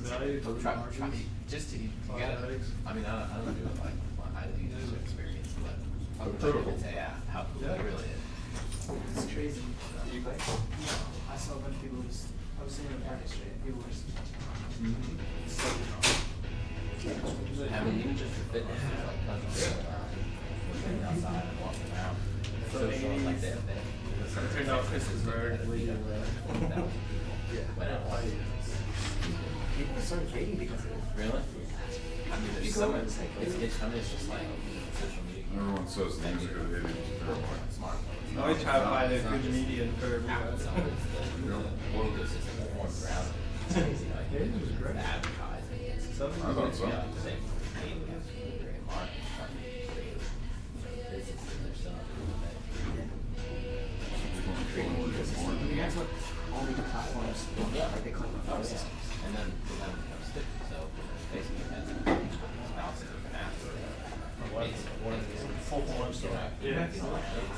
value to the margins. Just to you gotta, I mean, I don't do it like I do user experience, but yeah, how cool it really is. It's crazy. I saw a bunch of people just, I was sitting in the park yesterday, people were just. Having even just for fitness is like getting outside and walking around. So like that. It turned out Chris was rare. People started dating because of it. Really? I mean, there's so much, it's just like social media. Everyone says things are good, it is terrible. Smartphones. I always try to find a good median for So everybody. it's the ecosystem is more grounded. It's crazy, like It was great. the advertising. It's I thought so. yeah, the same thing. You have to do great marketing, businesses, their stuff. That's what all the platforms do. Like they claim Oh, the yeah. systems. And then it becomes sticky. So basically, that's bouncing different apps. One of these full form store. Yeah. You don't like it,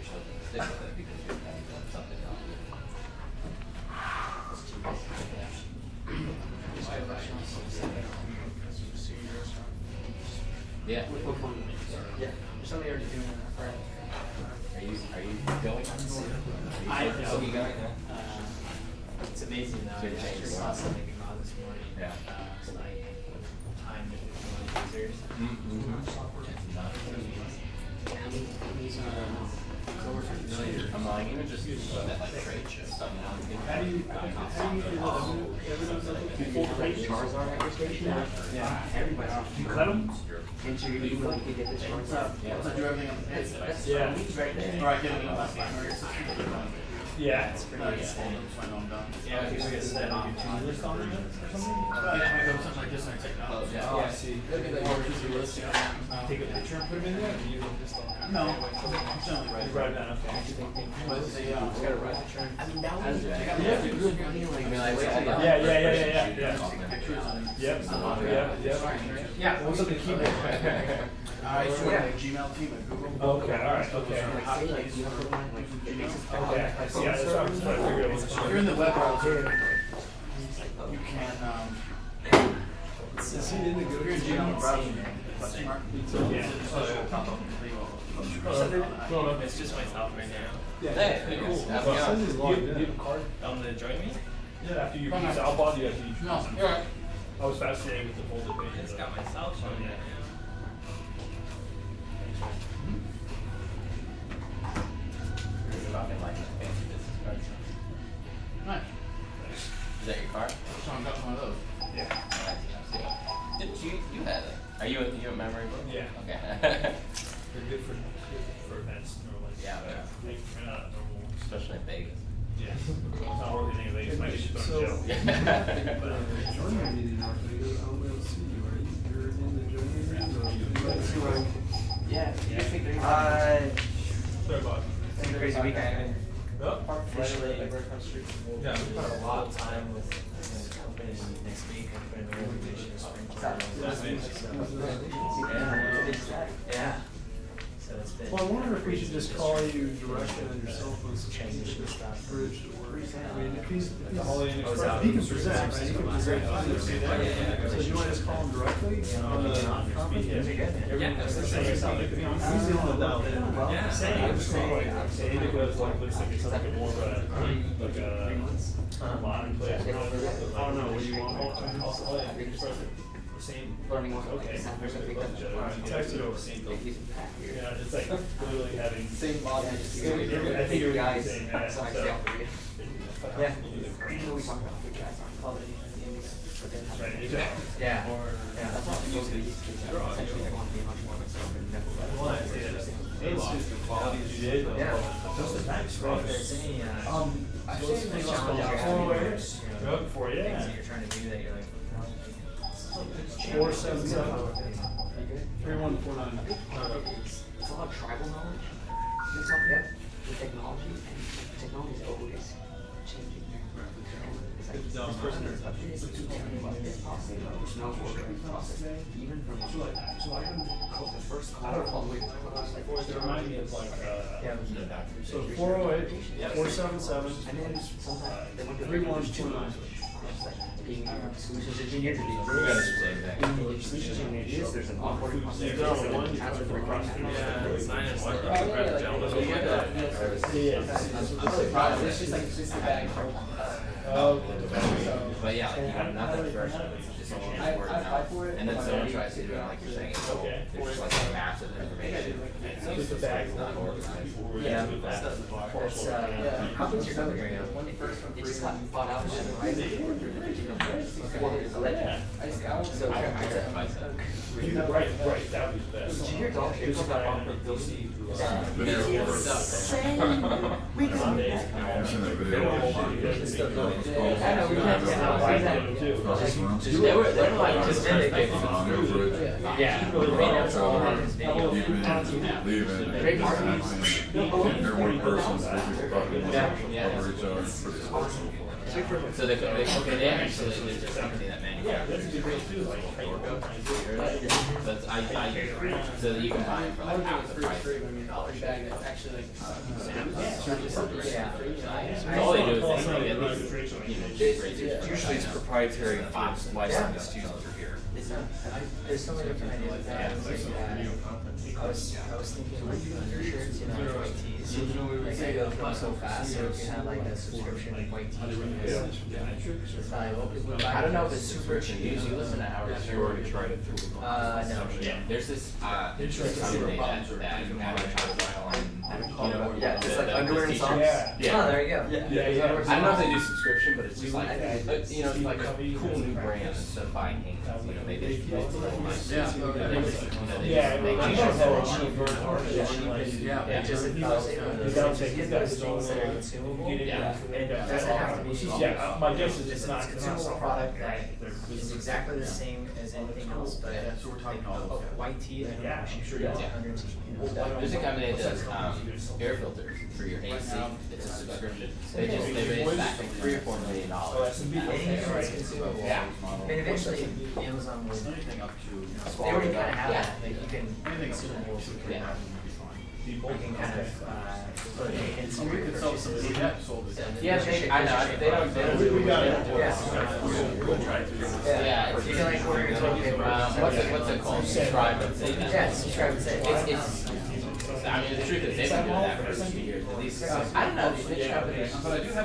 so stick with it because you're doing something else. Yeah. Yeah. There's somebody already doing that. Are you going? I Oh, know. you going? It's amazing though. So I you actually changed saw it. something on this morning. Yeah. It's like time to users. He's over 50 million. I'm like, even just that like trade show stuff. How do you feel evidence? Charizard at your station? Yeah. Everybody. You cut them? And so you really could get this Charizard. Yeah. So do everything on the page. Yeah. Right there. Or I get it on my phone. Yeah. It's pretty I insane. know I'm done. Yeah, if you look at that on list on it or something? Something like this, I take notes. Oh, I see. Take a picture and put them in there, or you just No, I'm certainly ready. write it down, okay. But it's a, I mean, that was Yeah. good money, like. Yeah. pictures and. Yep. Yeah, what's up the keyboard? I used to work at Gmail team at Google. Okay, alright, okay. Like, say, like, you have one, like, it makes it Okay, I see, that's what I was trying to figure out what's If going you're in the web browser, like, you can, Is he in the if you're in Gmail browser, question mark. Yeah. It's just myself right now. Hey, cool. How's it going? Do you have a card? To join me? Yeah, after you use Outbound, you have to use. No, you're right. I was fascinated with the folded I pages. just got my cell phone right now. You're talking like fancy business cards. Nice. Is that your card? Someone got one of those. Yeah. Didn't you had it? Are you a memory book? Yeah. Okay. They're good for events, or like, Yeah, yeah. normal. Especially in Vegas. Yeah. It's not worth anything, they just might just put on jail. Joining meeting in North Vegas, I won't be able to see you, are you? You're in the joining meeting, or? Yeah, you think they're. Sorry about It's been a crazy week. I haven't. Officially, Right across the street. Yeah. we put a lot of time with the company next week. I'm putting the organization Yeah. So it's been. Well, I wonder if we should just call you directly on your cell phone, so you can Transition get stuff. the bridge to work. I mean, if he's, The Holiday Inn Express. he can present, right? He can present. So do you want to just call him directly on the conference? That's the same. He's the one that dialed in. Yeah. Same. Same because like looks like it's something more of a modern place. I don't know, what do you want? Holiday Inn Express. Same. Learning one. Okay. Text it over. Same thing. Yeah, it's like literally having. Same logic. I think you're guys. saying that. So I So. stay up to read. Yeah. You know, we talk about big guys on quality and the Indies, but then. Right. Yeah. Yeah, that's what most of these kids are. Essentially, they want to be much more like someone who never Well, I say that. It's the quality you did. Yeah. Just the next, So if there's any, I So it's think like challenge a you're full having, awareness. you know, Yep, for you. things that you're trying to do that you're like. 477 You good? 3149. It's a lot of tribal knowledge. It's something with technology, and technology is always changing. It's like this person is up this, this about this process, which knows what the process. Even from the first call all the way to the close, like It reminds me of like, So 408, 477, and then sometimes they look at 3129. being solutions engineer to We gotta do the same thing. solutions engineer is there's an onboarding process. You've done There's one, an answer for Yeah, it's 9 and 1. I'm surprised. It's just like just the bag. But yeah, like you have nothing first, it's all just word of mouth. And then someone tries to do it like you're saying, it's all, there's just like massive information. It's useless, like it's not organized. Yeah, that's how things are going right now. It just got bought out. So Right, that was best. did you hear Dolph Jacobs got offered I've those? seen that video. I know, we can't get out. They were like just vindicating. Yeah. Great marketing. You're one person, so people probably want to cover each other for this person. So they actually, there's a company that manufactures that's so that you can buy it for like half the price. All they do is they get these, Usually it's proprietary for licensed users through here. There's so many different ideas with that. I was thinking like undershirts, you know, like white tees. Like they go from so fast, so if you have like a subscription like white tees, it's valuable. I don't know if it's super cheap. you listen to Howard You already tried it through. No. There's this company that Yeah, just like underwear and socks. Yeah. Oh, there you go. I don't know if they do subscription, but it's just like, you know, it's like a cool new brand instead of buying things. You know, maybe it's like, It's just things that are consumable. Yeah. And it doesn't have to be. Yeah, my guess is it's not consumable product that is exactly the same as anything else, but a white tee and a shirt that's $100. There's a company that does air filters for your AC. It's a subscription. They raised back like $3 or $4 million. Yeah. And eventually Amazon will, they already kind of have that, like you can, consumables, you can kind of, put it in some of your purchases. Yeah, I know. They don't do it. Yeah, You can like order your toilet paper. what's it called? Subscribe and save. Yeah, subscribe and save. It's I mean, the truth is, they've been doing that for 2 years at least. I don't know, these niche companies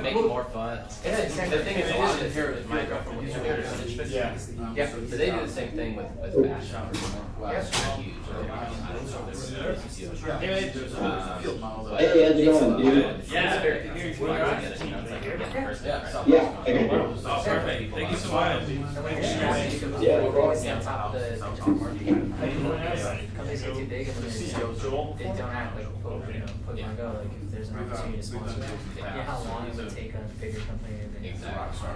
make it more fun. The thing is, a lot of it is my girlfriend was very niche. Yeah. Yeah, so they do the same thing with fashion. Well, it's not huge. I don't know if they're Hey, how's it going, dude? Yeah. Oh, perfect. Thank you so much. Yeah, no problem. On top of the companies get too big and then they don't act like Pokemon Go. Like if there's an opportunity to sponsor that, how long it would take a bigger company to bring it to Rockstar.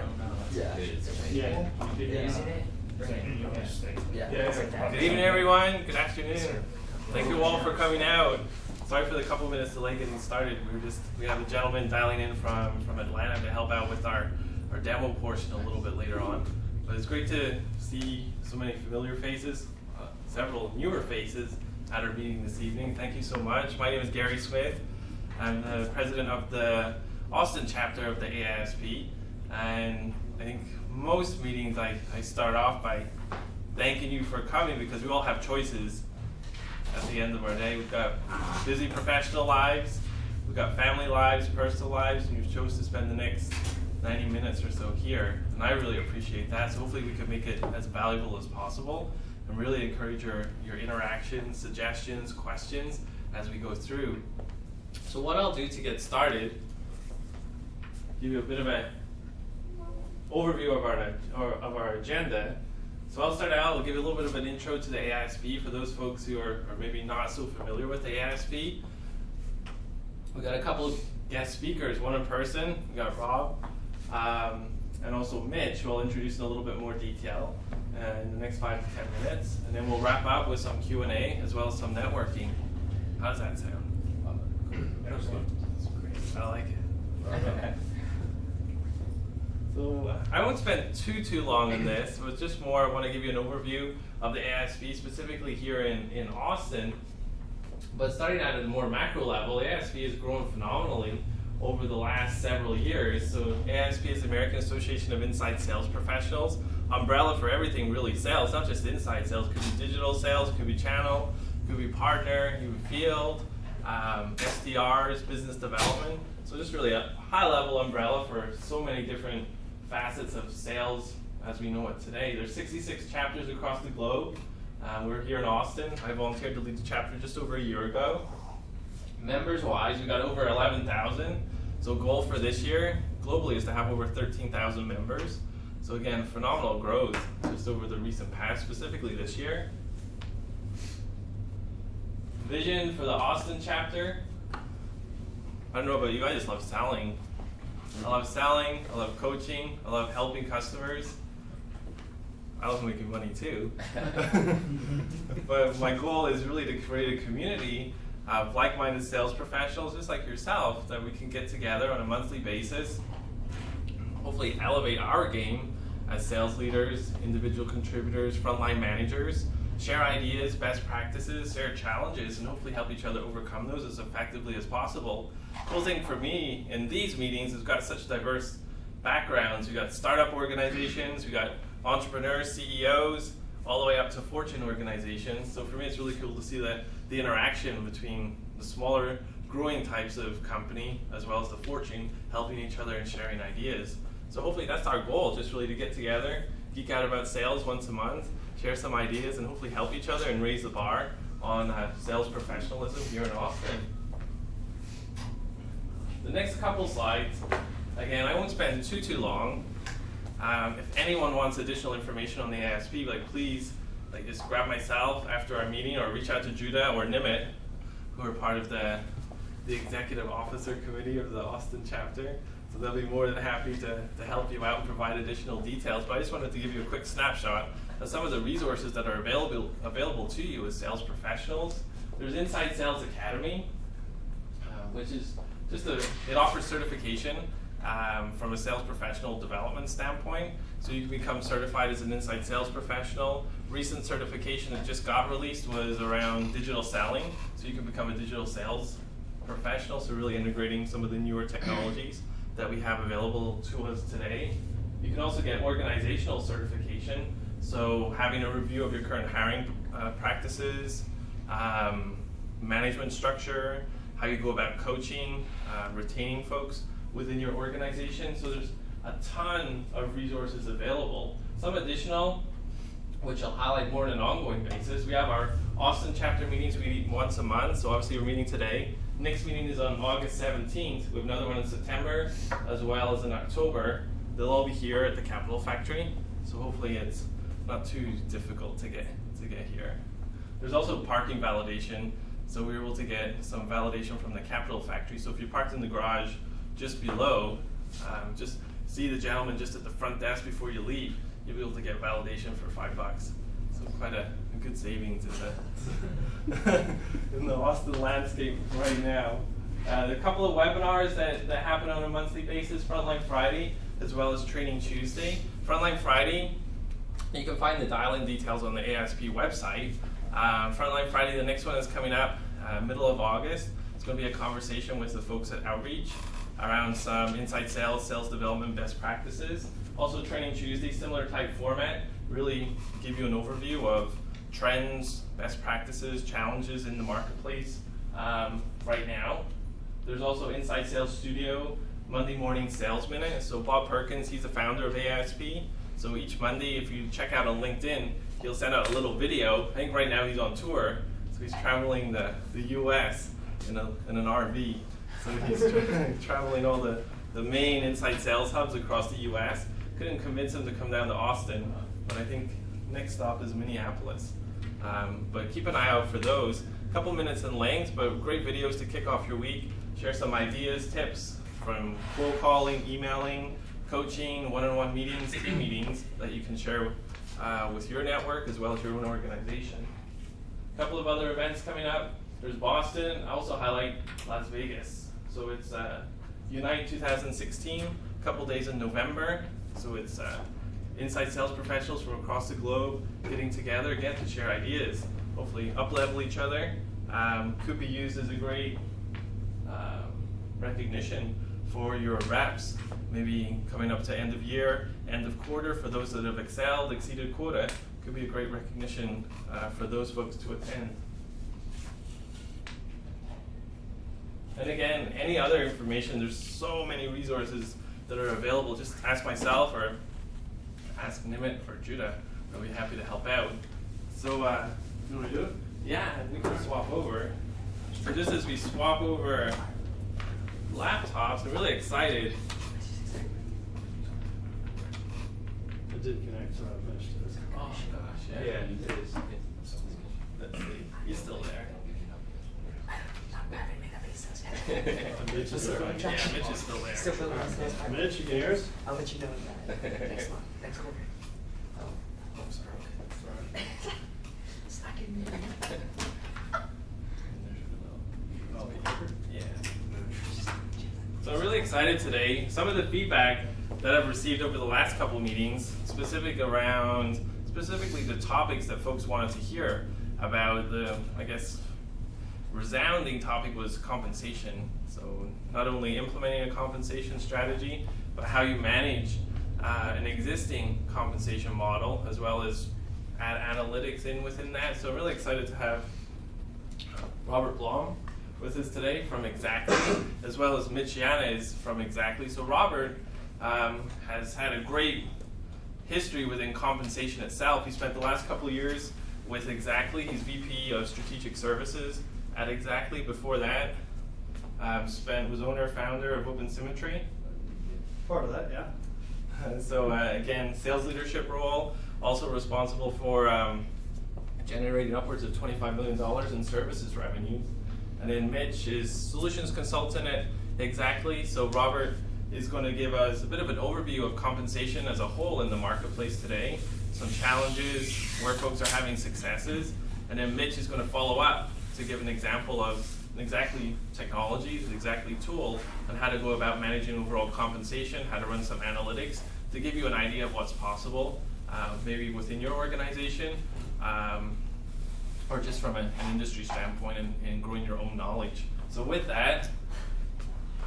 Yeah. They're using it. Bring it. It's like that. Good evening, everyone. Good afternoon. Thank you all for coming out. Sorry for the couple minutes delay getting started. We have a gentleman dialing in from Atlanta to help out with our demo portion a little bit later on. But it's great to see so many familiar faces, several newer faces at our meeting this evening. Thank you so much. My name is Gary Smith. I'm the president of the Austin Chapter of the AA-ISP. And I think most meetings I start off by thanking you for coming because we all have choices at the end of our day. We've got busy professional lives, we've got family lives, personal lives, and you've chose to spend the next 90 minutes or so here. And I really appreciate that. So hopefully we can make it as valuable as possible and really encourage your interactions, suggestions, questions as we go through. So what I'll do to get started, give you a bit of an overview of our agenda. So I'll start out, I'll give you a little bit of an intro to the AISP for those folks who are maybe not so familiar with the AISP. We've got a couple of guest speakers, one in person. We've got Rob and also Mitch, who I'll introduce in a little bit more detail in the next 5 to 10 minutes. And then we'll wrap up with some Q&A as well as some networking. How does that sound? That's great. I like it. So I won't spend too long on this, but just more I want to give you an overview of the AISP, specifically here in Austin. But starting at a more macro level, the AISP has grown phenomenally over the last several years. So AISP is the American Association of Inside Sales Professionals, umbrella for everything really sales, not just inside sales. It could be digital sales, it could be channel, it could be partner, it could be field, SDRs, business development. So just really a high-level umbrella for so many different facets of sales as we know it today. There's 66 chapters across the globe. We're here in Austin. I volunteered to lead the chapter just over a year ago. Members-wise, we got over 11,000. So goal for this year, globally, is to have over 13,000 members. So again, phenomenal growth just over the recent past, specifically this year. Vision for the Austin chapter. I don't know about you, I just love selling. I love selling, I love coaching, I love helping customers. I love making money too. But my goal is really to create a community of like-minded sales professionals just like yourself that we can get together on a monthly basis, hopefully elevate our game as sales leaders, individual contributors, frontline managers, share ideas, best practices, share challenges, and hopefully help each other overcome those as effectively as possible. Cool thing for me in these meetings is we've got such diverse backgrounds. We've got startup organizations, we've got entrepreneurs, CEOs, all the way up to Fortune organizations. So for me, it's really cool to see that the interaction between the smaller, growing types of company as well as the Fortune, helping each other and sharing ideas. So hopefully that's our goal, just really to get together, geek out about sales once a month, share some ideas, and hopefully help each other and raise the bar on sales professionalism here in Austin. The next couple slides, again, I won't spend too long. If anyone wants additional information on the AISP, please just grab myself after our meeting or reach out to Judah or Nimit, who are part of the Executive Officer Committee of the Austin Chapter. So they'll be more than happy to help you out and provide additional details. But I just wanted to give you a quick snapshot of some of the resources that are available to you as sales professionals. There's Inside Sales Academy, which is it offers certification from a sales professional development standpoint. So you can become certified as an inside sales professional. Recent certification that just got released was around digital selling. So you can become a digital sales professional, so really integrating some of the newer technologies that we have available to us today. You can also get organizational certification, so having a review of your current hiring practices, management structure, how you go about coaching, retaining folks within your organization. So there's a ton of resources available. Some additional, which I'll highlight more on an ongoing basis. We have our Austin chapter meetings. We meet once a month, so obviously we're meeting today. Next meeting is on August 17th. We have another one in September, as well as in October. They'll all be here at the Capital Factory, so hopefully it's not too difficult to get here. There's also parking validation, so we were able to get some validation from the Capital Factory. So if you're parked in the garage just below, just see the gentleman just at the front desk before you leave. You'll be able to get validation for $5. So quite a good savings in the Austin landscape right now. There are a couple of webinars that happen on a monthly basis, Frontline Friday, as well as Training Tuesday. Frontline Friday, you can find the dial-in details on the AISP website. Frontline Friday, the next one is coming up middle of August. It's going to be a conversation with the folks at Outreach around some inside sales, sales development best practices. Also Training Tuesday, similar type format, really give you an overview of trends, best practices, challenges in the marketplace right now. There's also Inside Sales Studio, Monday morning sales minute. So Bob Perkins, he's the founder of AISP. So each Monday, if you check out on LinkedIn, he'll send out a little video. I think right now he's on tour, so he's traveling the US in an RV. So he's traveling all the main inside sales hubs across the US. Couldn't convince him to come down to Austin, but I think next stop is Minneapolis. But keep an eye out for those. A couple minutes in length, but great videos to kick off your week. Share some ideas, tips from cold calling, emailing, coaching, one-on-one meetings, team meetings that you can share with your network as well as your own organization. A couple of other events coming up. There's Boston. I also highlight Las Vegas. So it's Unite 2016, a couple days in November. So it's inside sales professionals from across the globe getting together again to share ideas, hopefully up-level each other. Could be used as a great recognition for your reps. Maybe coming up to end of year, end of quarter, for those that have excelled, exceeded quota, could be a great recognition for those folks to attend. And again, any other information, there's so many resources that are available. Just ask myself or ask Nimit or Judah. I'll be happy to help out. So, You want to do it? yeah, we can swap over. So just as we swap over laptops, I'm really excited. It did connect, so I missed it. Oh gosh, yeah. it is. Let's see, he's still there. Not bad, I made that make sense. Mitch is there. Yeah, Mitch is still there. Still feeling my sales part. Mitch, you can hear us? I'll let you know next month, next quarter. Oh, I'm sorry. It's not getting me. Yeah. So I'm really excited today. Some of the feedback that I've received over the last couple of meetings, specifically the topics that folks wanted to hear about, the, I guess, resounding topic was compensation. So not only implementing a compensation strategy, but how you manage an existing compensation model, as well as add analytics in within that. So I'm really excited to have Robert Blohm with us today from Xactly, as well as Mitch Yanez from Xactly. So Robert has had a great history within compensation itself. He spent the last couple of years with Xactly. He's VP of Strategic Services at Xactly. Before that, was owner, founder of Open Symmetry. Part of that, yeah. So again, sales leadership role, also responsible for generating upwards of $25 million in services revenue. And then Mitch is solutions consultant at Xactly. So Robert is going to give us a bit of an overview of compensation as a whole in the marketplace today, some challenges, where folks are having successes, and then Mitch is going to follow up to give an example of an Xactly technology, the Xactly tool, on how to go about managing overall compensation, how to run some analytics to give you an idea of what's possible, maybe within your organization, or just from an industry standpoint and growing your own knowledge. So with that,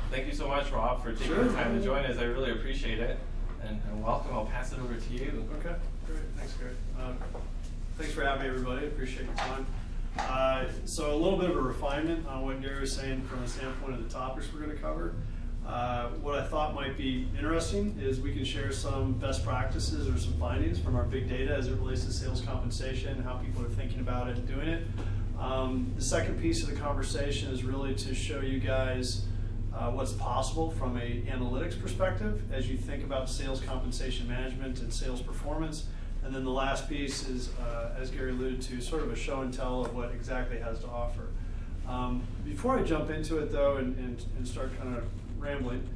thank you so much, Rob, for taking the time to join us. I really appreciate it. And welcome. I'll pass it over to you. Okay, great. Thanks, Gary. Thanks for having me, everybody. Appreciate your time. So a little bit of a refinement on what Gary was saying from the standpoint of the topics we're going to cover. What I thought might be interesting is we can share some best practices or some findings from our big data as it relates to sales compensation, how people are thinking about it and doing it. The second piece of the conversation is really to show you guys what's possible from an analytics perspective as you think about sales compensation management and sales performance. And then the last piece is, as Gary alluded to, sort of a show and tell of what Xactly has to offer. Before I jump into it, though, and start kind of rambling,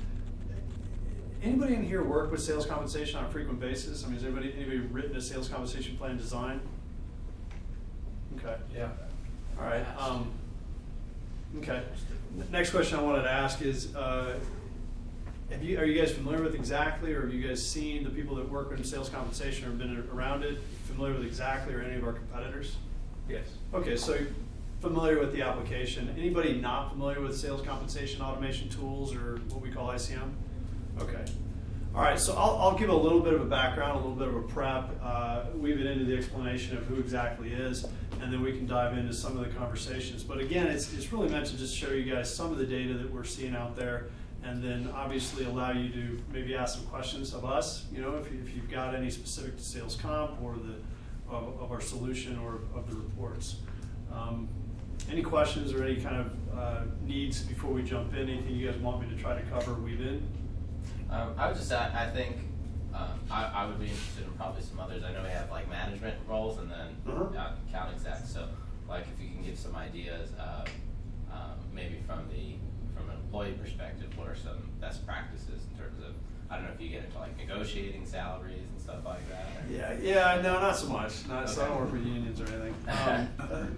anybody in here work with sales compensation on a frequent basis? I mean, has anybody written a sales compensation plan design? Okay. Yeah. All right. Okay. Next question I wanted to ask is, are you guys familiar with Xactly, or have you guys seen the people that work in sales compensation or been around it, familiar with Xactly or any of our competitors? Yes. Okay, so you're familiar with the application. Anybody not familiar with sales compensation automation tools, or what we call ICM? Okay. All right, so I'll give a little bit of a background, a little bit of a prep, weave it into the explanation of who Xactly is, and then we can dive into some of the conversations. But again, it's really meant to just show you guys some of the data that we're seeing out there, and then obviously allow you to maybe ask some questions of us, you know, if you've got any specific to sales comp or of our solution or of the reports. Any questions or any kind of needs before we jump in? Anything you guys want me to try to cover or weave in? I would just add, I think I would be interested in probably some others. I know we have like management roles and then account execs. So like if you can give some ideas, maybe from an employee perspective, what are some best practices in terms of, I don't know if you get into like negotiating salaries and stuff like that. Or? Yeah, no, not so much. So I don't work with unions or anything.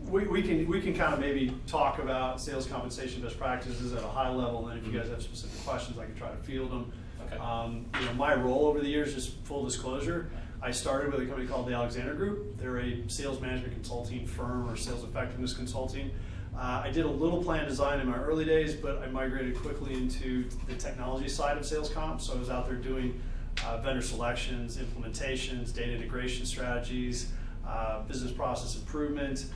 We can kind of maybe talk about sales compensation best practices at a high level, and then if you guys have specific questions, I can try to field them. Okay. My role over the years, just full disclosure, I started with a company called the Alexander Group. They're a sales management consulting firm or sales effectiveness consulting. I did a little plan design in my early days, but I migrated quickly into the technology side of sales comp. So I was out there doing vendor selections, implementations, data integration strategies, business process improvement.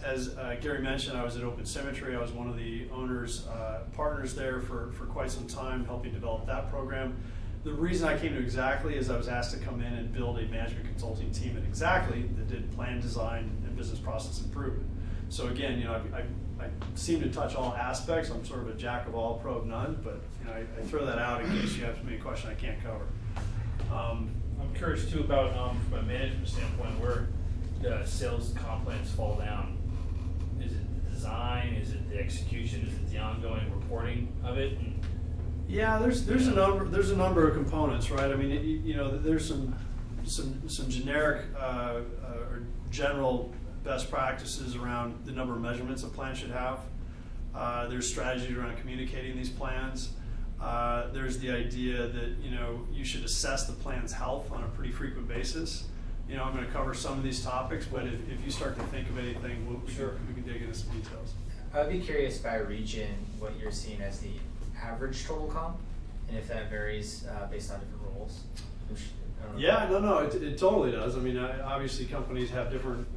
As Gary mentioned, I was at Open Symmetry. I was one of the owners, partners there for quite some time, helping develop that program. The reason I came to Xactly is I was asked to come in and build a management consulting team at Xactly that did plan design and business process improvement. So again, I seem to touch all aspects. I'm sort of a jack of all, pro of none, but I throw that out in case you have me a question I can't cover. I'm curious too about, from a management standpoint, where the sales comp plans fall down. Is it the design? Is it the execution? Is it the ongoing reporting of it? And, yeah, there's a number of components, right? I mean, there's some generic or general best practices around the number of measurements a plan should have. There's strategy around communicating these plans. There's the idea that you should assess the plan's health on a pretty frequent basis. I'm going to cover some of these topics, but if you start to think of anything, we can dig into some details. I'd be curious by region what you're seeing as the average total comp, and if that varies based on different roles. Yeah, no, it totally does. I mean, obviously companies have different,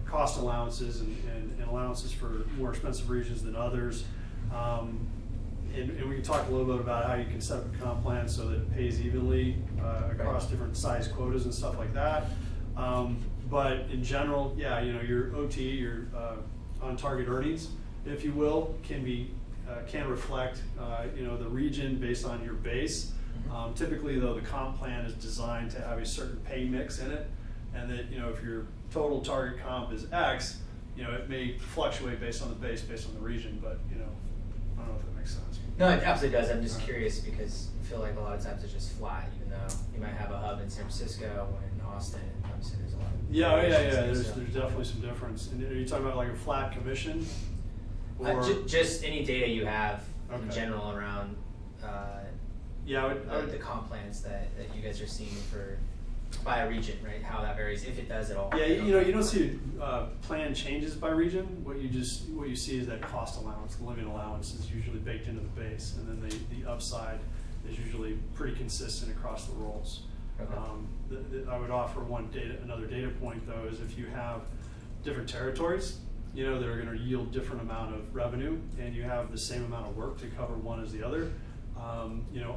cost allowances and allowances for more expensive regions than others. And we can talk a little bit about how you can set up a comp plan so that it pays evenly across different size quotas and stuff like that. But in general, yeah, your OT, your on-target earnings, if you will, can reflect the region based on your base. Typically, though, the comp plan is designed to have a certain pay mix in it, and that if your total target comp is X, it may fluctuate based on the base, based on the region. But I don't know if that makes sense. No, it absolutely does. I'm just curious because I feel like a lot of times it's just flat, even though you might have a hub in San Francisco or in Austin, and obviously there's a lot of There's definitely some difference. And are you talking about like a flat commission? Or just any data you have in Okay. general around the comp plans that you guys are seeing by a region, right? How that varies, if it does at all. Yeah, you don't see plan changes by region. What you see is that cost allowance, the living allowance, is usually baked into the base, and then the upside is usually pretty consistent across the roles. Okay. I would offer another data point though is if you have different territories, that are going to yield different amount of revenue, and you have the same amount of work to cover one as the other.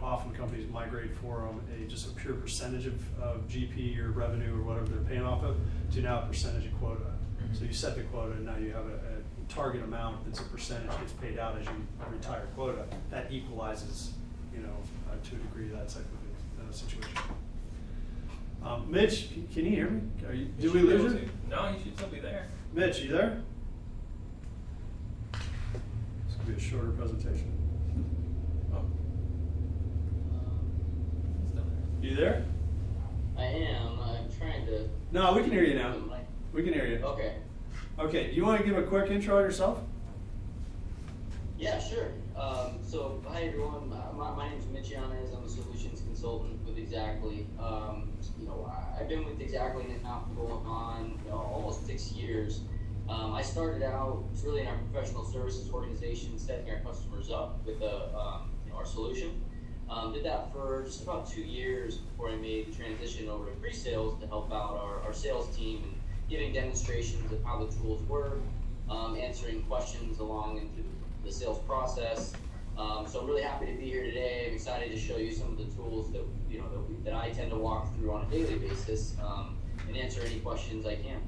Often companies migrate from just a pure percentage of GP or revenue or whatever they're paying off of to now a percentage of quota. Mm-hmm. So you set the quota, and now you have a target amount that's a percentage gets paid out as you retire quota. That equalizes, to a degree, that type of situation. Mitch, can you hear me? Did we lose you? No, you should still be there. Mitch, you there? This could be a shorter presentation. You there? I am. I'm trying to. No, we can hear you now. We can hear you. Okay. Okay, you want to give a quick intro on yourself? Yeah, sure. So, hi everyone. My name is Mitch Yanez. I'm a solutions consultant with Xactly. I've been with Xactly now for going on almost 6 years. I started out really in our professional services organization, setting our customers up with our solution. Did that for just about 2 years before I made the transition over to pre-sales to help out our sales team and giving demonstrations of how the tools work, answering questions along into the sales process. So I'm really happy to be here today. I'm excited to show you some of the tools that I tend to walk through on a daily basis and answer any questions I can.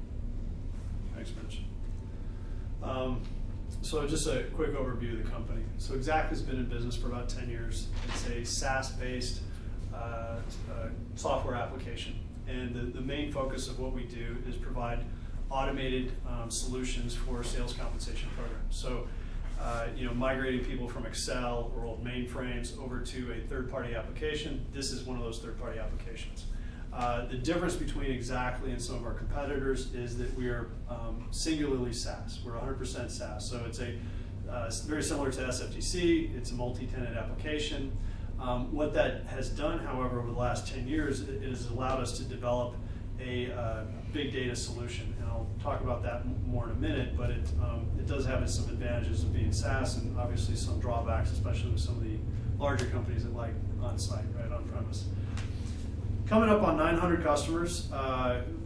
Thanks, Mitch. So just a quick overview of the company. So Xactly's been in business for about 10 years. It's a SaaS-based software application. And the main focus of what we do is provide automated solutions for sales compensation programs. So, migrating people from Excel or old mainframes over to a third-party application. This is one of those third-party applications. The difference between Xactly and some of our competitors is that we are singularly SaaS. We're 100% SaaS. So it's very similar to SFTC. It's a multi-tenant application. What that has done, however, over the last 10 years, it has allowed us to develop a big data solution, and I'll talk about that more in a minute, but it does have some advantages of being SaaS and obviously some drawbacks, especially with some of the larger companies that like on-site, right, on-premise. Coming up on 900 customers,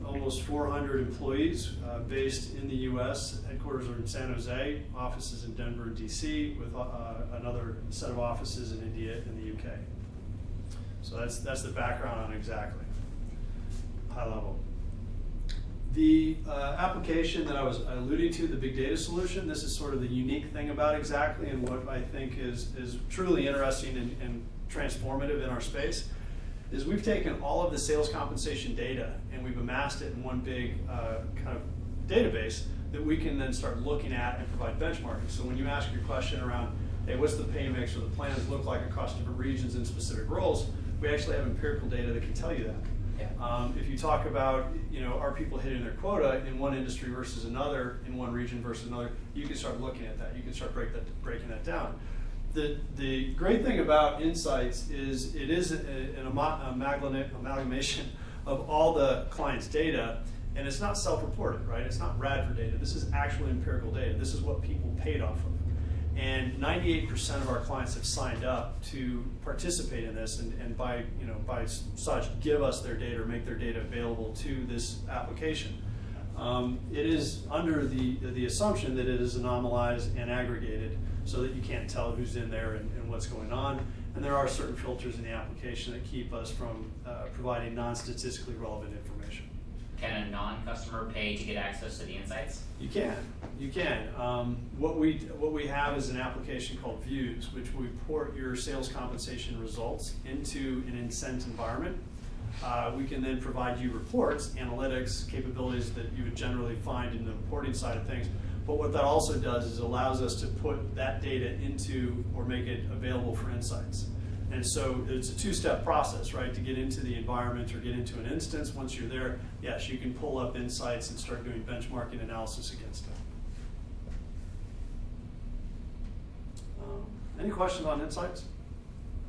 almost 400 employees based in the US. Headquarters are in San Jose, offices in Denver and DC, with another set of offices in India and the UK. So that's the background on Xactly, high level. The application that I was alluding to, the big data solution, this is sort of the unique thing about Xactly and what I think is truly interesting and transformative in our space, is we've taken all of the sales compensation data and we've amassed it in one big kind of database that we can then start looking at and provide benchmarking. So when you ask your question around, hey, what's the pay mix or the plans look like across different regions and specific roles, we actually have empirical data that can tell you that. Yeah. If you talk about, are people hitting their quota in one industry versus another, in one region versus another, you can start looking at that. You can start breaking that down. The great thing about Insights is it is an amalgamation of all the client's data, and it's not self-reported, right? It's not Radford data. This is actual empirical data. This is what people paid off of. And 98% of our clients have signed up to participate in this, and by such give us their data or make their data available to this application. It is under the assumption that it is anomalized and aggregated, so that you can't tell who's in there and what's going on. And there are certain filters in the application that keep us from providing non-statistically relevant information. Can a non-customer pay to get access to the insights? You can. What we have is an application called Views, which we port your sales compensation results into an incent environment. We can then provide you reports, analytics, capabilities that you would generally find in the reporting side of things. But what that also does is allows us to put that data into or make it available for insights. And so it's a two-step process, right? To get into the environment or get into an instance, once you're there, yes, you can pull up insights and start doing benchmarking analysis against it. Any questions on insights?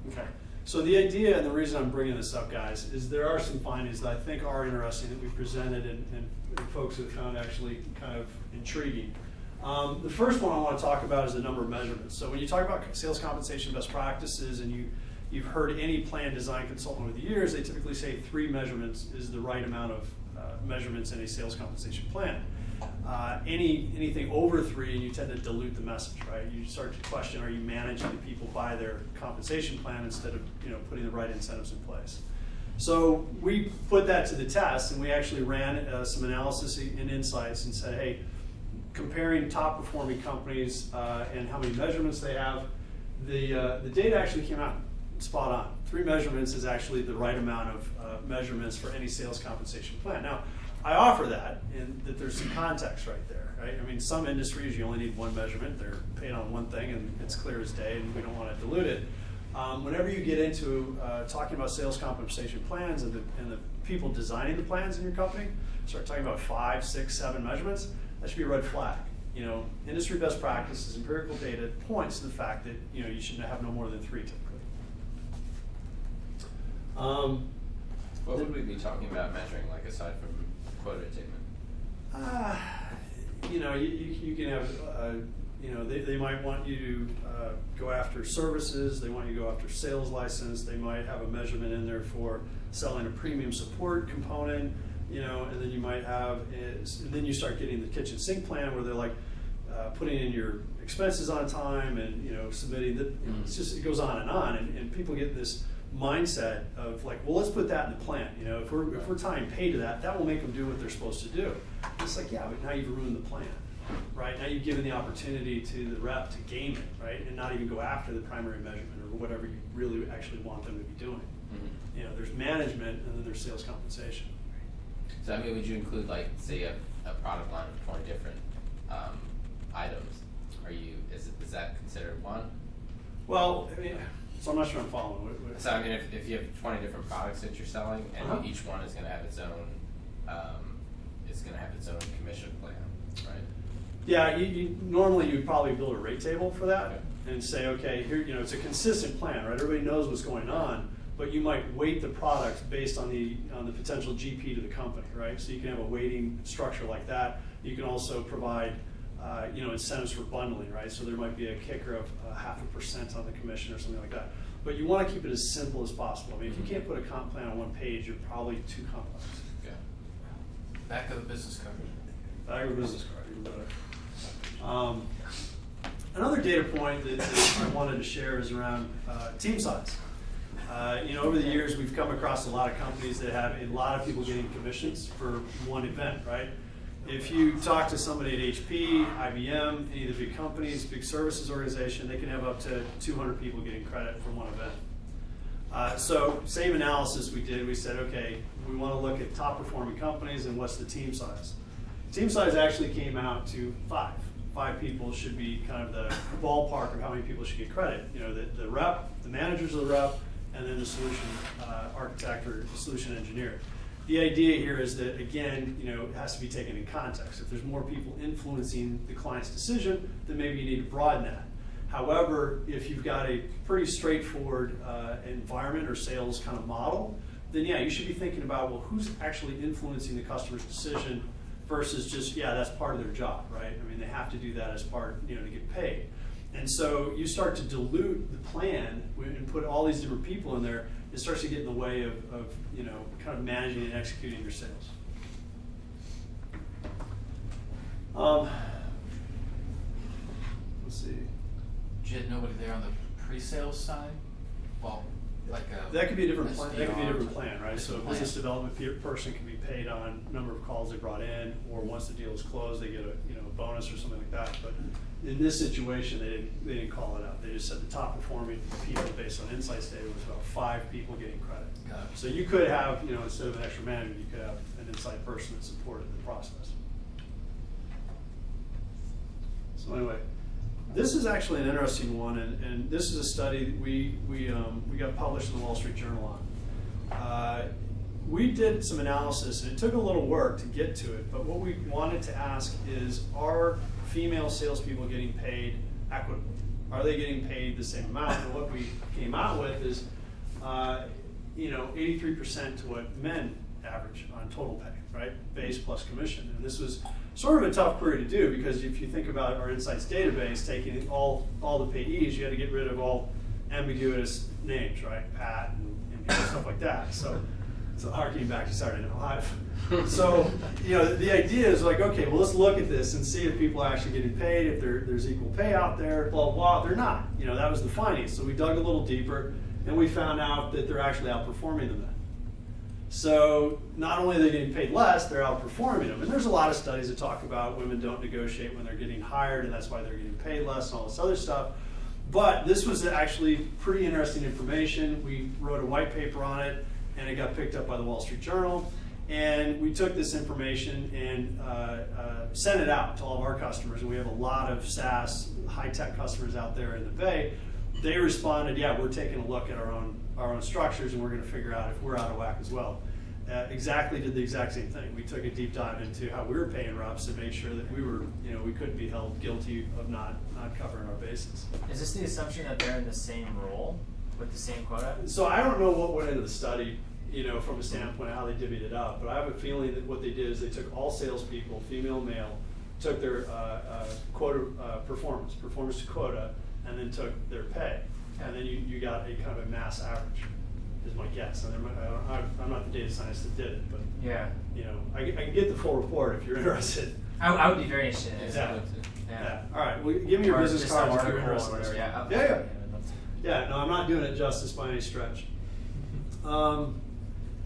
Okay. So the idea and the reason I'm bringing this up, guys, is there are some findings that I think are interesting that we presented and folks have found actually kind of intriguing. The first one I want to talk about is the number of measurements. So when you talk about sales compensation best practices and you've heard any plan design consultant over the years, they typically say 3 measurements is the right amount of measurements in a sales compensation plan. Anything over 3, you tend to dilute the message, right? You start to question, are you managing the people by their compensation plan instead of putting the right incentives in place? So we put that to the test, and we actually ran some analysis in Insights and said, hey, comparing top performing companies and how many measurements they have, the data actually came out spot on. 3 measurements is actually the right amount of measurements for any sales compensation plan. Now, I offer that, and that there's some context right there, right? I mean, some industries you only need 1 measurement. They're paid on one thing, and it's clear as day, and we don't want to dilute it. Whenever you get into talking about sales compensation plans and the people designing the plans in your company, start talking about 5, 6, 7 measurements, that should be a red flag. Industry best practices, empirical data points to the fact that you should have no more than 3 typically. What would we be talking about measuring, like aside from quota attainment? You can have, they might want you to go after services. They want you to go after sales license. They might have a measurement in there for selling a premium support component. And then you might have, and then you start getting the kitchen sink plan where they're like putting in your expenses on time and submitting the. It's just, it goes on, and people get this mindset of like, well, let's put that in the plan. If we're tying pay to that, that will make them do what they're supposed to do. It's like, yeah, but now you've ruined the plan, right? Now you've given the opportunity to the rep to game it, right, and not even go after the primary measurement or whatever you really actually want them to be doing. Mm-hmm. There's management and then there's sales compensation. So would you include, like, say a product line of 20 different items? Is that considered one? Well, so I'm not sure I'm following. So if you have 20 different products that you're selling, and each one is going to have its own, commission plan, right? Yeah, normally you'd probably build a rate table for that and say, okay, here, it's a consistent plan, right? Everybody knows what's going on. but you might weight the product based on the potential GP to the company, right? So you can have a weighting structure like that. You can also provide incentives for bundling, right? So there might be a kicker of 0.5% on the commission or something like that. But you want to keep it as simple as possible. I mean, if you can't put a comp plan on one page, you're probably too complex. Yeah. Back of the business card. Back of the business card, even better. Another data point that I wanted to share is around team size. Over the years, we've come across a lot of companies that have a lot of people getting commissions for one event, right? If you talk to somebody at HP, IBM, any of the big companies, big services organization, they can have up to 200 people getting credit for one event. So same analysis we did, we said, okay, we want to look at top performing companies and what's the team size. Team size actually came out to 5. 5 people should be kind of the ballpark of how many people should get credit. The rep, the managers of the rep, and then the solution architect or the solution engineer. The idea here is that, again, it has to be taken in context. If there's more people influencing the client's decision, then maybe you need to broaden that. However, if you've got a pretty straightforward environment or sales kind of model, then yeah, you should be thinking about, well, who's actually influencing the customer's decision versus just, yeah, that's part of their job, right? I mean, they have to do that as part, to get paid. And so you start to dilute the plan and put all these different people in there. It starts to get in the way of kind of managing and executing your sales. Let's see. You had nobody there on the pre-sales side? Well, like a that could be a different plan. SDR That could be a different plan, right? So a plan. business development person can be paid on number of calls they brought in, or once the deal is closed, they get a bonus or something like that. But in this situation, they didn't call it out. They just said the top performing people based on insights data was about 5 people getting credit. Got it. So you could have, instead of an extra manager, you could have an insight person that supported the process. So anyway, this is actually an interesting one, and this is a study that we got published in the Wall Street Journal on. We did some analysis, and it took a little work to get to it, but what we wanted to ask is, are female salespeople getting paid equitably? Are they getting paid the same amount? And what we came out with is 83% to what men average on total pay, right? Base plus commission. And this was sort of a tough query to do, because if you think about our insights database, taking all the payees, you had to get rid of all ambiguous names, right? Pat and stuff like that. So harking back to Saturday Night Live. So, the idea is like, okay, well, let's look at this and see if people are actually getting paid, if there's equal pay out there, blah, blah. They're not. That was the findings. So we dug a little deeper, and we found out that they're actually outperforming the men. So not only are they getting paid less, they're outperforming them. And there's a lot of studies that talk about women don't negotiate when they're getting hired, and that's why they're getting paid less and all this other stuff. But this was actually pretty interesting information. We wrote a white paper on it, and it got picked up by the Wall Street Journal. And we took this information and sent it out to all of our customers. And we have a lot of SaaS, high-tech customers out there in the Bay. They responded, yeah, we're taking a look at our own structures, and we're going to figure out if we're out of whack as well. Xactly did the exact same thing. We took a deep dive into how we were paying reps and made sure that we were, we couldn't be held guilty of not covering our bases. Is this the assumption that they're in the same role with the same quota? So I don't know what went into the study, from a standpoint of how they divvied it up, but I have a feeling that what they did is they took all salespeople, female, male, took their quota performance to quota, and then took their pay. And then you got a kind of a mass average, is my guess. And I'm not the data scientist that did it, but yeah, I can get the full report if you're interested. I would be very interested in it. Yeah. All right. Well, give me your business cards if you're interested. Yeah. No, I'm not doing it justice by any stretch.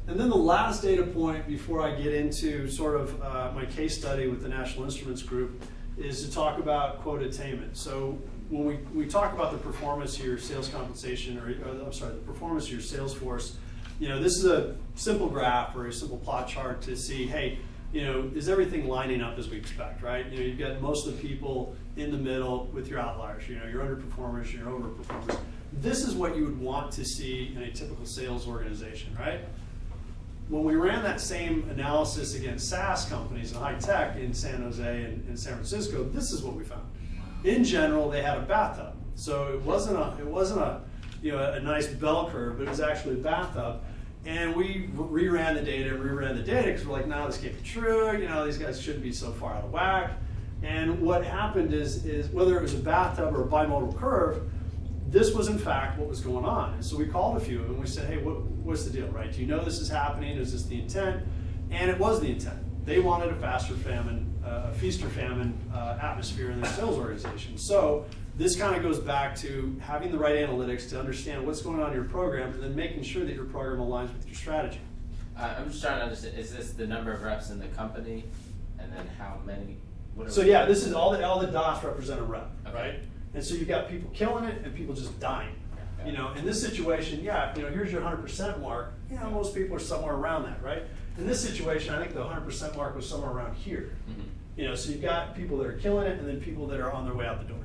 And then the last data point before I get into sort of my case study with the National Instruments Group is to talk about quota attainment. So when we talk about the performance of your sales compensation, the performance of your sales force, this is a simple graph or a simple plot chart to see, hey, is everything lining up as we expect, right? You've got most of the people in the middle with your outliers, your underperformers, your overperformers. This is what you would want to see in a typical sales organization, right? When we ran that same analysis against SaaS companies and high tech in San Jose and San Francisco, this is what we found. In general, they had a bathtub, so it wasn't a a nice bell curve, but it was actually a bathtub. And we reran the data because we're like, no, this can't be true. These guys shouldn't be so far out of whack. And what happened is whether it was a bathtub or a bimodal curve, this was in fact what was going on. And so we called a few and we said, hey, what's the deal, right? Do you know this is happening? Is this the intent? And it was the intent. They wanted a feast or famine atmosphere in their sales organization. So this kind of goes back to having the right analytics to understand what's going on in your program and then making sure that your program aligns with your strategy. I'm just trying to understand, is this the number of reps in the company and then how many? So yeah, this is all the dots represent a rep, Okay. right? And so you've got people killing it and people just dying. In this situation, here's your 100% mark. Most people are somewhere around that, right? In this situation, I think the 100% mark was somewhere around here. Mm-hmm. So you've got people that are killing it and then people that are on their way out the door.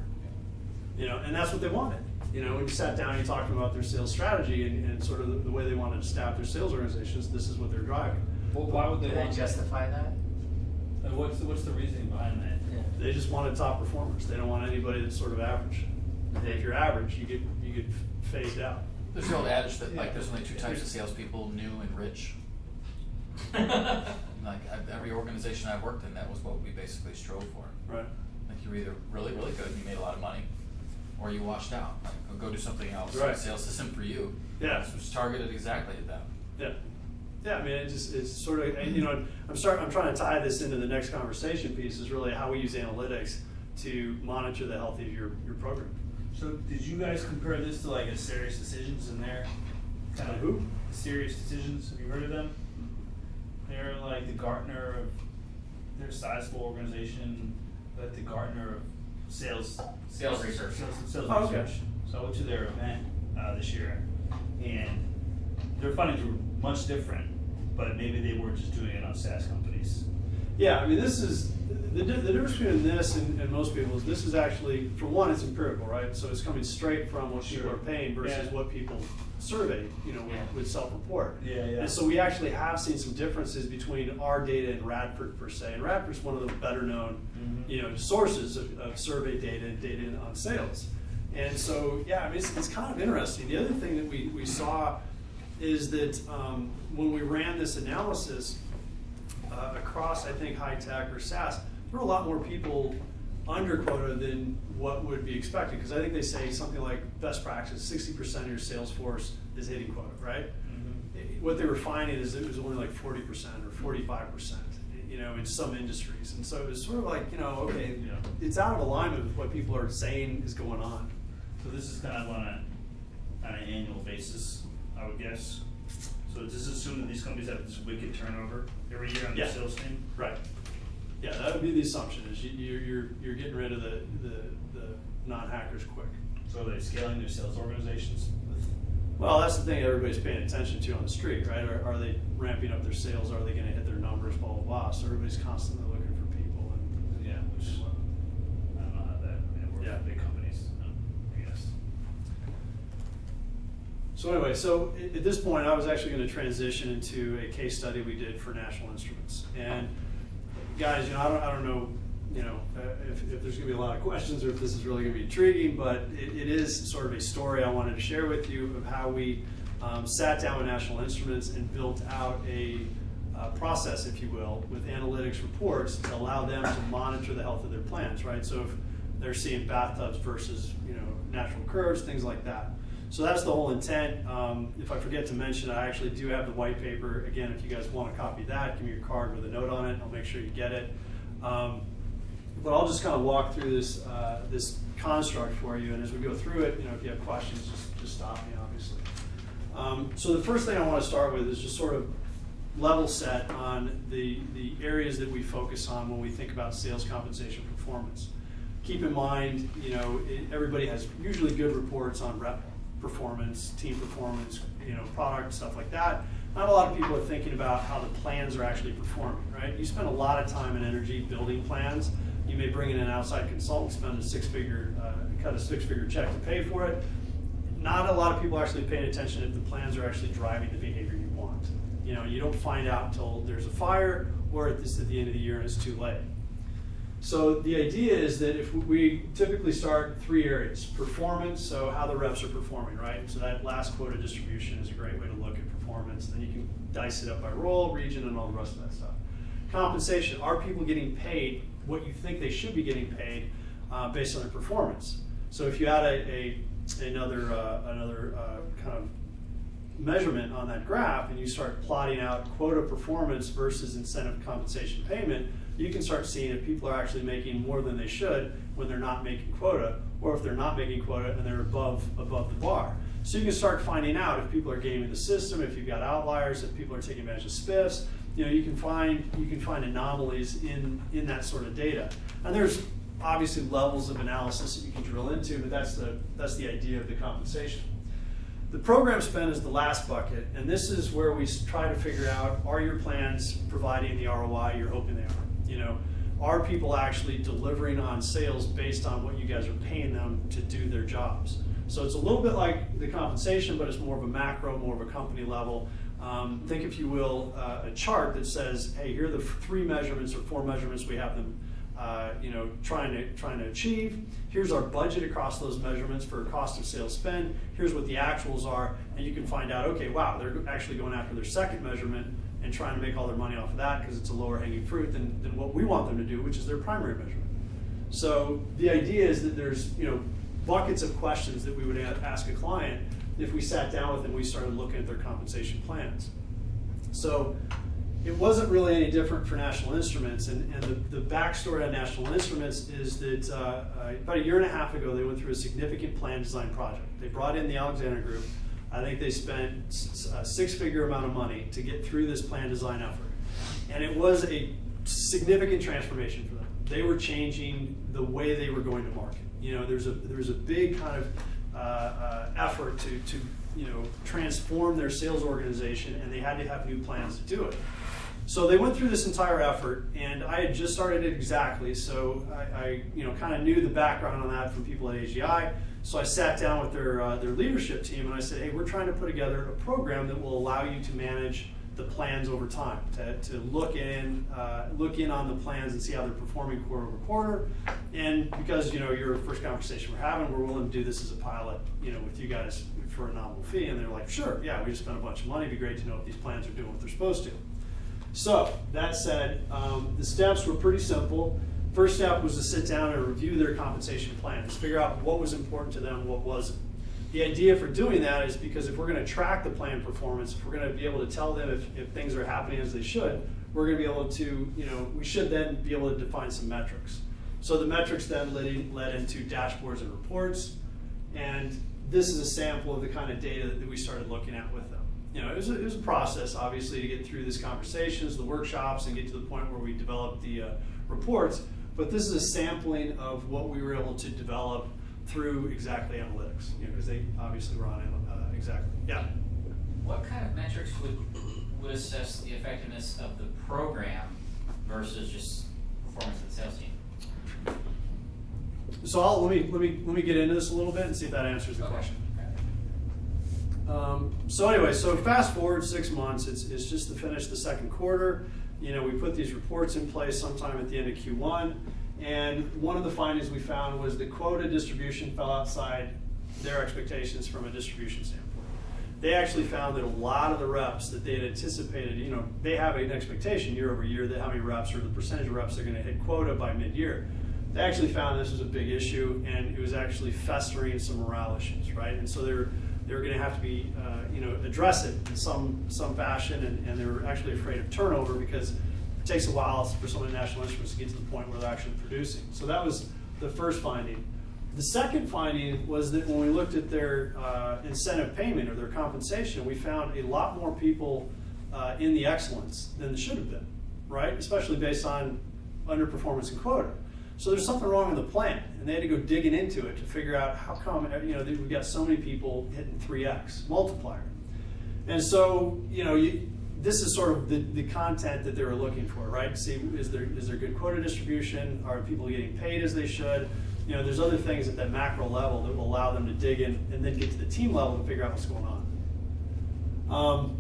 And that's what they wanted. When you sat down and you talked about their sales strategy and sort of the way they wanted to staff their sales organizations, this is what they're driving. Well, why would they Do they want justify that? What's the reasoning behind that? Yeah. They just wanted top performers. They don't want anybody that's sort of average. If you're average, you get phased out. There's the old adage that like there's only two types of salespeople, new and rich. Every organization I've worked in, that was what we basically strove for. Right. Like you were either really, really good and you made a lot of money, or you washed out. Like go do something else. Right. Sales isn't for you. Yeah. This was targeted exactly at them. Yeah. Yeah, I mean, it's sort of, I'm trying to tie this into the next conversation piece is really how we use analytics to monitor the health of your program. So did you guys compare this to like a Serious Decisions in there? Kind of Who? Serious Decisions, have you heard of them? They're like the Gartner of, they're a sizable organization, like the Gartner of sales research. Sales Oh, okay. research. So I went to their event this year, and their findings were much different, but maybe they weren't just doing it on SaaS companies. Yeah, I mean, this is, the difference between this and most people is this is actually, for one, it's empirical, right? So it's coming straight from what people are paying versus what people survey, with self-report. Yeah. And so we actually have seen some differences between our data and Radford per se. And Radford's one of the better known, sources of survey data and data on sales. And so, I mean, it's kind of interesting. The other thing that we saw is that when we ran this analysis across, I think, high tech or SaaS, there were a lot more people under quota than what would be expected. Because I think they say something like best practice, 60% of your sales force is hitting quota, right? Mm-hmm. What they were finding is it was only like 40% or 45%, in some industries. And so it was sort of like, it's out of alignment with what people are saying is going on. So this is kind of on an annual basis, I would guess. So does this assume that these companies have this wicked turnover every year on their sales team? Right. Yeah, that would be the assumption is you're getting rid of the non-hackers quick. So are they scaling their sales organizations? Well, that's the thing everybody's paying attention to on the street, right? Are they ramping up their sales? Are they going to hit their numbers? Blah blah blah. So everybody's constantly looking for people, and Which I don't know how that works with big companies, I guess. So anyway, so at this point, I was actually going to transition into a case study we did for National Instruments. And guys, I don't know, if there's going to be a lot of questions or if this is really going to be intriguing, but it is sort of a story I wanted to share with you of how we sat down with National Instruments and built out a process, if you will, with analytics reports to allow them to monitor the health of their plans, right? So if they're seeing bathtubs versus, natural curves, things like that. So that's the whole intent. If I forget to mention, I actually do have the white paper. Again, if you guys want to copy that, give me your card with a note on it. I'll make sure you get it. But I'll just kind of walk through this construct for you. And as we go through it, if you have questions, just stop me, obviously. So the first thing I want to start with is just sort of level set on the areas that we focus on when we think about sales compensation performance. Keep in mind, everybody has usually good reports on rep performance, team performance, product, stuff like that. Not a lot of people are thinking about how the plans are actually performing, right? You spend a lot of time and energy building plans. You may bring in an outside consultant, spend cut a six-figure check to pay for it. Not a lot of people are actually paying attention if the plans are actually driving the behavior you want. You don't find out until there's a fire or it's at the end of the year and it's too late. So the idea is that if we typically start 3 areas: performance, so how the reps are performing, right? So that last quota distribution is a great way to look at performance. Then you can dice it up by role, region, and all the rest of that stuff. Compensation: are people getting paid what you think they should be getting paid based on their performance? So if you add another kind of measurement on that graph and you start plotting out quota performance versus incentive compensation payment, you can start seeing if people are actually making more than they should when they're not making quota, or if they're not making quota and they're above the bar. So you can start finding out if people are gaming the system, if you've got outliers, if people are taking advantage of spiffs. You can find anomalies in that sort of data. And there's obviously levels of analysis that you can drill into, but that's the idea of the compensation. The program spend is the last bucket, and this is where we try to figure out, are your plans providing the ROI you're hoping they are? Are people actually delivering on sales based on what you guys are paying them to do their jobs? So it's a little bit like the compensation, but it's more of a macro, more of a company level. Think, if you will, a chart that says, hey, here are the 3 measurements or 4 measurements we have them trying to achieve. Here's our budget across those measurements for cost of sales spend. Here's what the actuals are, and you can find out, okay, wow, they're actually going after their second measurement and trying to make all their money off of that because it's a lower hanging fruit than what we want them to do, which is their primary measurement. So the idea is that there's buckets of questions that we would ask a client if we sat down with them and we started looking at their compensation plans. So it wasn't really any different for National Instruments, and the backstory on National Instruments is that about 1.5 years ago they went through a significant plan design project. They brought in the Alexander Group. I think they spent a 6-figure amount of money to get through this plan design effort. And it was a significant transformation for them. They were changing the way they were going to market. There was a big kind of effort to transform their sales organization, and they had to have new plans to do it. So they went through this entire effort, and I had just started it Xactly, so I kind of knew the background on that from people at AGI. So I sat down with their leadership team and I said, hey, we're trying to put together a program that will allow you to manage the plans over time, to look in on the plans and see how they're performing quarter over quarter. And because you're the first conversation we're having, we're willing to do this as a pilot, with you guys for a nominal fee. And they're like, sure, yeah, we just spent a bunch of money. It'd be great to know if these plans are doing what they're supposed to. So that said, the steps were pretty simple. First step was to sit down and review their compensation plans, figure out what was important to them, what wasn't. The idea for doing that is because if we're going to track the plan performance, if we're going to be able to tell them if things are happening as they should, we're going to be able to, we should then be able to define some metrics. So the metrics then led into dashboards and reports, and this is a sample of the kind of data that we started looking at with them. It was a process, obviously, to get through these conversations, the workshops, and get to the point where we developed the reports. But this is a sampling of what we were able to develop through Xactly Analytics, because they obviously were on Xactly. Yeah. What kind of metrics would assess the effectiveness of the program versus just performance of the sales team? So let me get into this a little bit and see if that answers the question. So fast forward 6 months. It's just to finish the second quarter. We put these reports in place sometime at the end of Q1, and one of the findings we found was the quota distribution fell outside their expectations from a distribution standpoint. They actually found that a lot of the reps that they had anticipated, they have an expectation year over year that how many reps or the percentage of reps are going to hit quota by mid-year. They actually found this was a big issue, and it was actually festering some morale issues, right? And so they were going to have to be, address it in some fashion, and they were actually afraid of turnover because it takes a while for some of the National Instruments to get to the point where they're actually producing. So that was the first finding. The second finding was that when we looked at their incentive payment or their compensation, we found a lot more people in the excellence than there should have been, right? Especially based on underperformance and quota. So there's something wrong with the plan, and they had to go digging into it to figure out how come we've got so many people hitting 3x multiplier. And so this is sort of the content that they were looking for, right? See, is there good quota distribution? Are people getting paid as they should? There's other things at that macro level that will allow them to dig in and then get to the team level and figure out what's going on.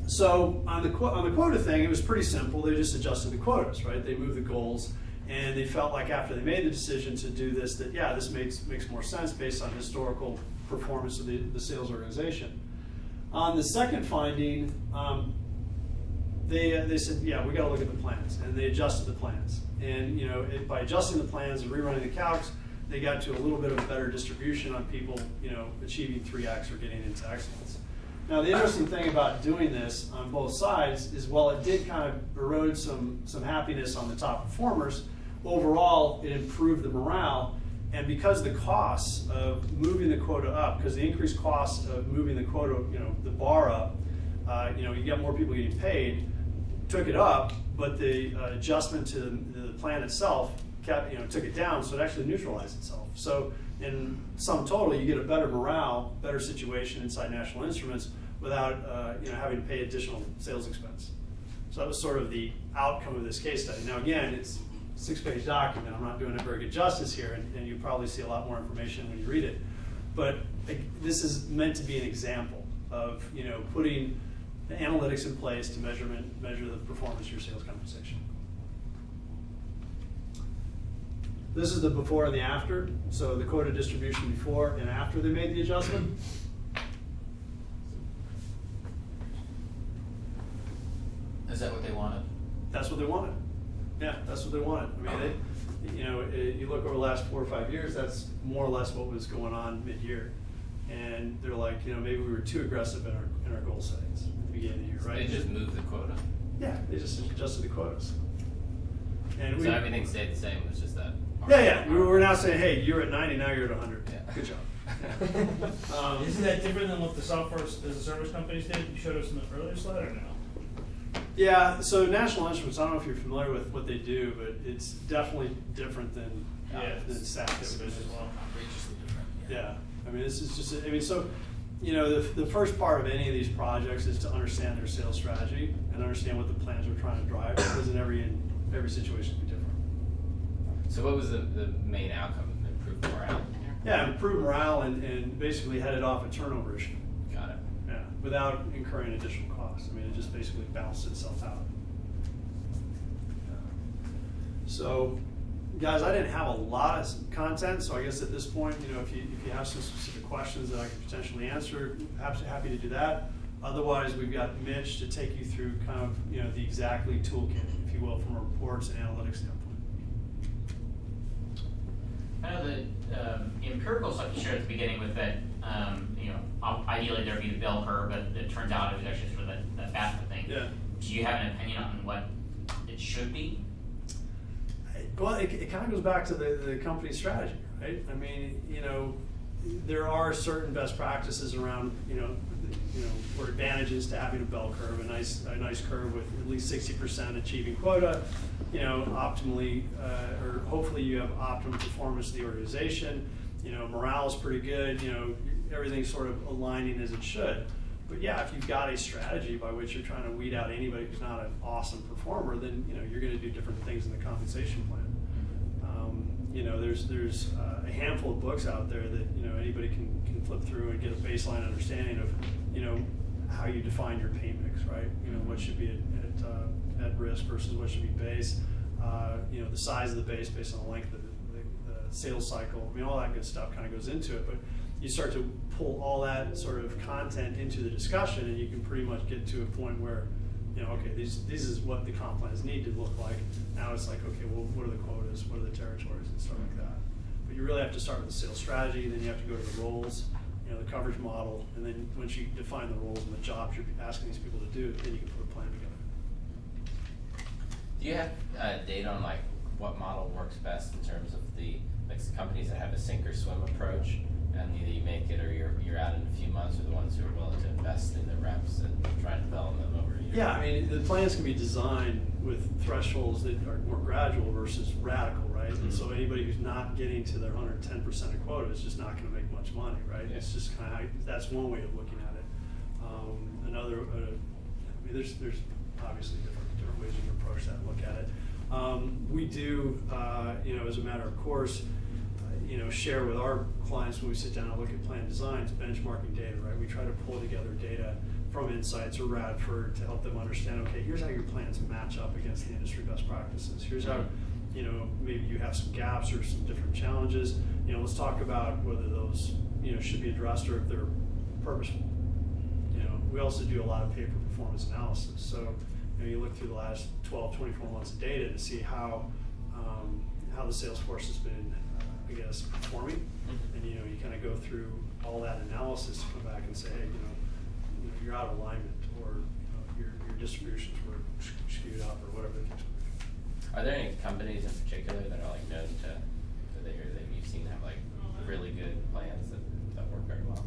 So on the quota thing, it was pretty simple. They just adjusted the quotas, right? They moved the goals. And they felt like after they made the decision to do this, that yeah, this makes more sense based on historical performance of the sales organization. On the second finding, they said, yeah, we got to look at the plans, and they adjusted the plans. And by adjusting the plans and rerunning the calcs, they got to a little bit of a better distribution on people, achieving 3x or getting into excellence. Now, the interesting thing about doing this on both sides is, while it did kind of erode some happiness on the top performers, overall it improved the morale. And because the costs of moving the quota up, because the increased cost of moving the quota, the bar up, you get more people getting paid, took it up, but the adjustment to the plan itself took it down, so it actually neutralized itself. So in sum total, you get a better morale, better situation inside National Instruments without having to pay additional sales expense. So that was sort of the outcome of this case study. Now again, it's a 6-page document. I'm not doing it very good justice here, and you probably see a lot more information when you read it. But this is meant to be an example of putting the analytics in place to measure the performance of your sales compensation. This is the before and the after. So the quota distribution before and after they made the adjustment. Is that what they wanted? That's what they wanted. Yeah, that's what they wanted. I mean, you look over the last 4 or 5 years, that's more or less what was going on mid-year. And they're like, maybe we were too aggressive in our goal settings at the beginning of the year, right? They just moved the quota. Yeah, they just adjusted the quotas. And so everything stayed the same. It was just that. Yeah. We're now saying, hey, you're at 90, now you're at 100. Yeah. Good job. Isn't that different than what the software as a service companies did? You showed us in the earlier slide, or no? Yeah, so National Instruments, I don't know if you're familiar with what they do, but it's definitely different than SAP as well. Outrageously different. Yeah, I mean, this is just, so, the first part of any of these projects is to understand their sales strategy and understand what the plans are trying to drive, because in every situation will be different. So what was the main outcome? Improved morale? Yeah, improved morale and basically headed off a turnover issue. Got it. Yeah, without incurring additional costs. I mean, it just basically balanced itself out. So, guys, I didn't have a lot of content, so I guess at this point, if you have some specific questions that I could potentially answer, happy to do that. Otherwise, we've got Mitch to take you through kind of the Xactly toolkit, if you will, from a reports and analytics standpoint. I know the empirical stuff you shared at the beginning with that, ideally there'd be the bell curve, but it turns out it was actually sort of the faster thing. Yeah. Do you have an opinion on what it should be? Well, it kind of goes back to the company strategy, right? I mean, there are certain best practices around, or advantages to having a bell curve, a nice curve with at least 60% achieving quota, optimally, or hopefully you have optimum performance of the organization, morale is pretty good, everything's sort of aligning as it should. But yeah, if you've got a strategy by which you're trying to weed out anybody who's not an awesome performer, then you're going to do different things in the compensation plan. There's a handful of books out there that anybody can flip through and get a baseline understanding of how you define your pay mix, right? What should be at risk versus what should be base. The size of the base based on the length of the sales cycle. I mean, all that good stuff kind of goes into it, but you start to pull all that sort of content into the discussion, and you can pretty much get to a point where, okay, this is what the comp plans need to look like. Now it's like, okay, well, what are the quotas? What are the territories and stuff like that? But you really have to start with the sales strategy, then you have to go to the roles, the coverage model, and then once you define the roles and the jobs you're asking these people to do, then you can put a plan together. Do you have data on what model works best in terms of the companies that have a sink or swim approach, and either you make it or you're out in a few months, or the ones who are willing to invest in the reps and try to develop them over a year? Yeah, I mean, the plans can be designed with thresholds that are more gradual versus radical, right? Mm-hmm. And so anybody who's not getting to their 110% of quota is just not going to make much money, right? Yeah. It's just kind of that's one way of looking at it. Another, there's obviously different ways you can approach that and look at it. We do, as a matter of course, share with our clients when we sit down and look at plan designs, benchmarking data, right? We try to pull together data from Insights or Radford to help them understand, okay, here's how your plans match up against the industry best practices. Here's how you know, maybe you have some gaps or some different challenges. You know, let's talk about whether those, you know, should be addressed or if they're purposeful. You know, we also do a lot of pay for performance analysis. So, you know, you look through the last 12, 24 months of data to see how the sales force has been, I guess, performing. And, you know, you kind of go through all that analysis to come back and say, hey, you know, you're out of alignment, or you know, your distributions were skewed up, or whatever the case may be. Are there any companies in particular that are like known to that you've seen have like really good plans that work very well?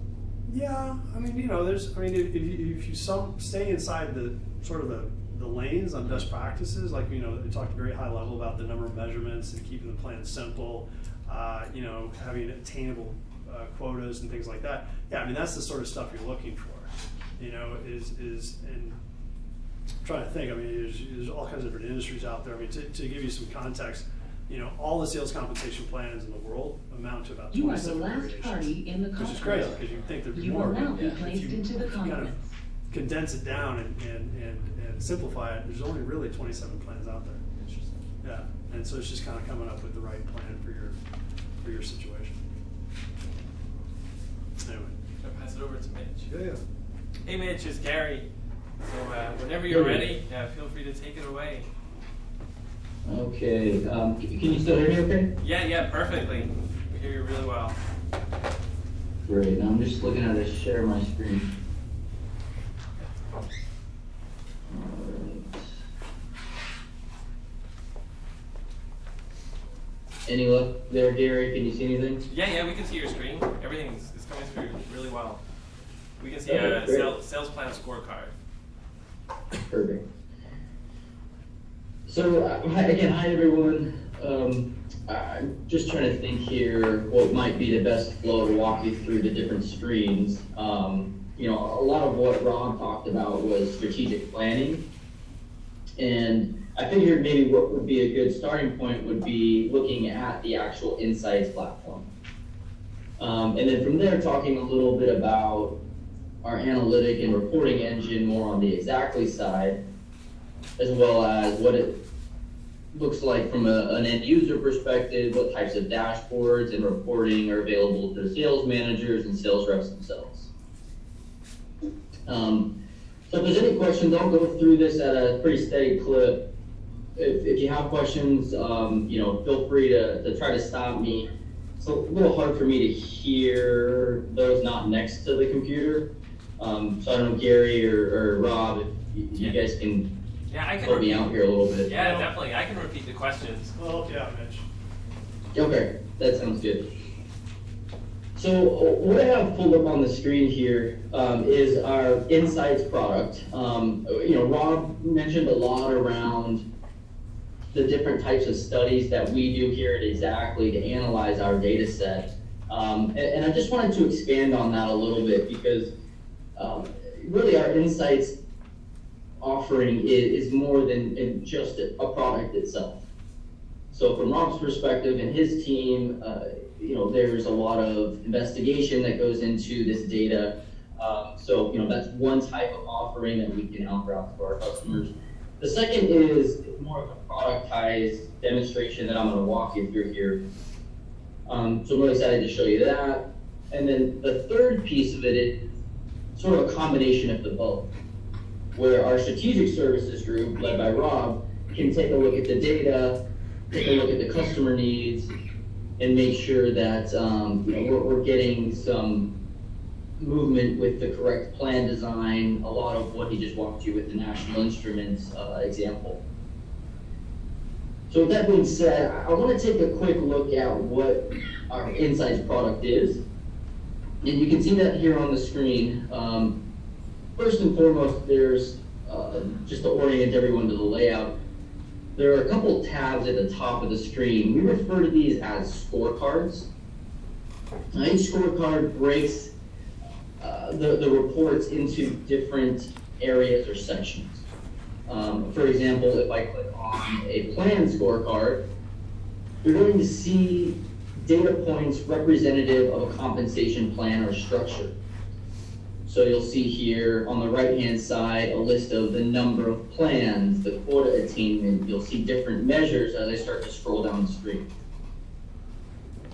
Yeah, I mean, you know, if you stay inside the sort of the lanes on best practices, like, you know, they talked very high level about the number of measurements and keeping the plan simple, you know, having attainable quotas and things like that. Yeah, I mean, that's the sort of stuff you're looking for, you know, and I'm trying to think, I mean, there's all kinds of different industries out there. I mean, to give you some context, you know, all the sales compensation plans in the world amount to about 27 You are the last variations, party in the which conference. is crazy, because you'd think there'd be You more. will now but be if placed you into the kind of conference. condense it down and simplify it, there's only really 27 plans out there. Interesting. Yeah, and so it's just kind of coming up with the right plan for your situation. Anyway. I'll pass it over to Mitch. Yeah. Hey Mitch, it's Gary. So whenever you're Hey. ready, feel free to take it away. Okay, can you still hear me okay? Yeah, perfectly. We hear you really well. Great, now I'm just looking at to share my screen. Alright. Any luck there, Gary? Can you see anything? Yeah, we can see your screen. Everything's coming through really well. We can see Okay, a great. sales plan scorecard. Perfect. So, again, hi everyone. I'm just trying to think here what might be the best flow to walk you through the different screens. You know, a lot of what Rob talked about was strategic planning. And I figured maybe what would be a good starting point would be looking at the actual Insights platform. And then from there, talking a little bit about our analytic and reporting engine more on the Xactly side, as well as what it looks like from an end user perspective, what types of dashboards and reporting are available to sales managers and sales reps themselves. So if there's any questions, I'll go through this at a pretty steady clip. If you have questions, you know, feel free to try to stop me. It's a little hard for me to hear those not next to the computer. So I don't know, Gary or Rob, if you guys can I can help me out here a little bit. Yeah, definitely. I can repeat the questions. Well, yeah, Mitch. Okay, that sounds good. So what I have pulled up on the screen here is our Insights product. You know, Rob mentioned a lot around the different types of studies that we do here at Xactly to analyze our data set. And I just wanted to expand on that a little bit because really our Insights offering is more than just a product itself. So from Rob's perspective and his team, you know, there's a lot of investigation that goes into this data. So, you know, that's one type of offering that we can offer out to our customers. The second is more of a productized demonstration that I'm going to walk you through here. So I'm really excited to show you that. And then the third piece of it is sort of a combination of the both, where our strategic services group, led by Rob, can take a look at the data, take a look at the customer needs, and make sure that you know, we're getting some movement with the correct plan design, a lot of what he just walked you with the National Instruments example. So with that being said, I want to take a quick look at what our Insights product is. And you can see that here on the screen. First and foremost, there's, just to orient everyone to the layout, there are a couple tabs at the top of the screen. We refer to these as scorecards. Now, each scorecard breaks the reports into different areas or sections. For example, if I click on a plan scorecard, you're going to see data points representative of a compensation plan or structure. So you'll see here on the right-hand side a list of the number of plans, the quota attainment. You'll see different measures as I start to scroll down the screen.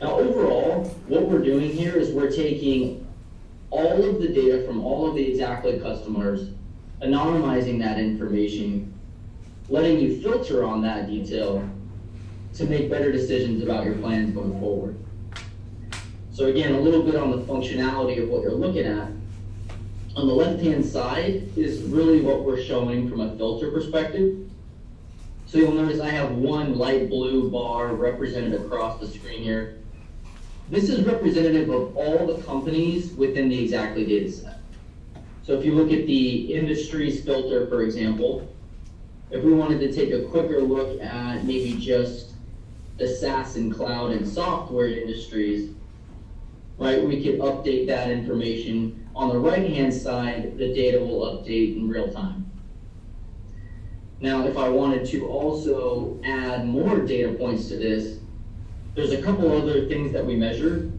Now overall, what we're doing here is we're taking all of the data from all of the Xactly customers, anonymizing that information, letting you filter on that detail to make better decisions about your plans going forward. So again, a little bit on the functionality of what you're looking at. On the left-hand side is really what we're showing from a filter perspective. So you'll notice I have one light blue bar represented across the screen here. This is representative of all the companies within the Xactly data set. So if you look at the industries filter, for example, if we wanted to take a quicker look at maybe just the SaaS and cloud and software industries, right, we could update that information. On the right-hand side, the data will update in real time. Now, if I wanted to also add more data points to this, there's a couple other things that we measure.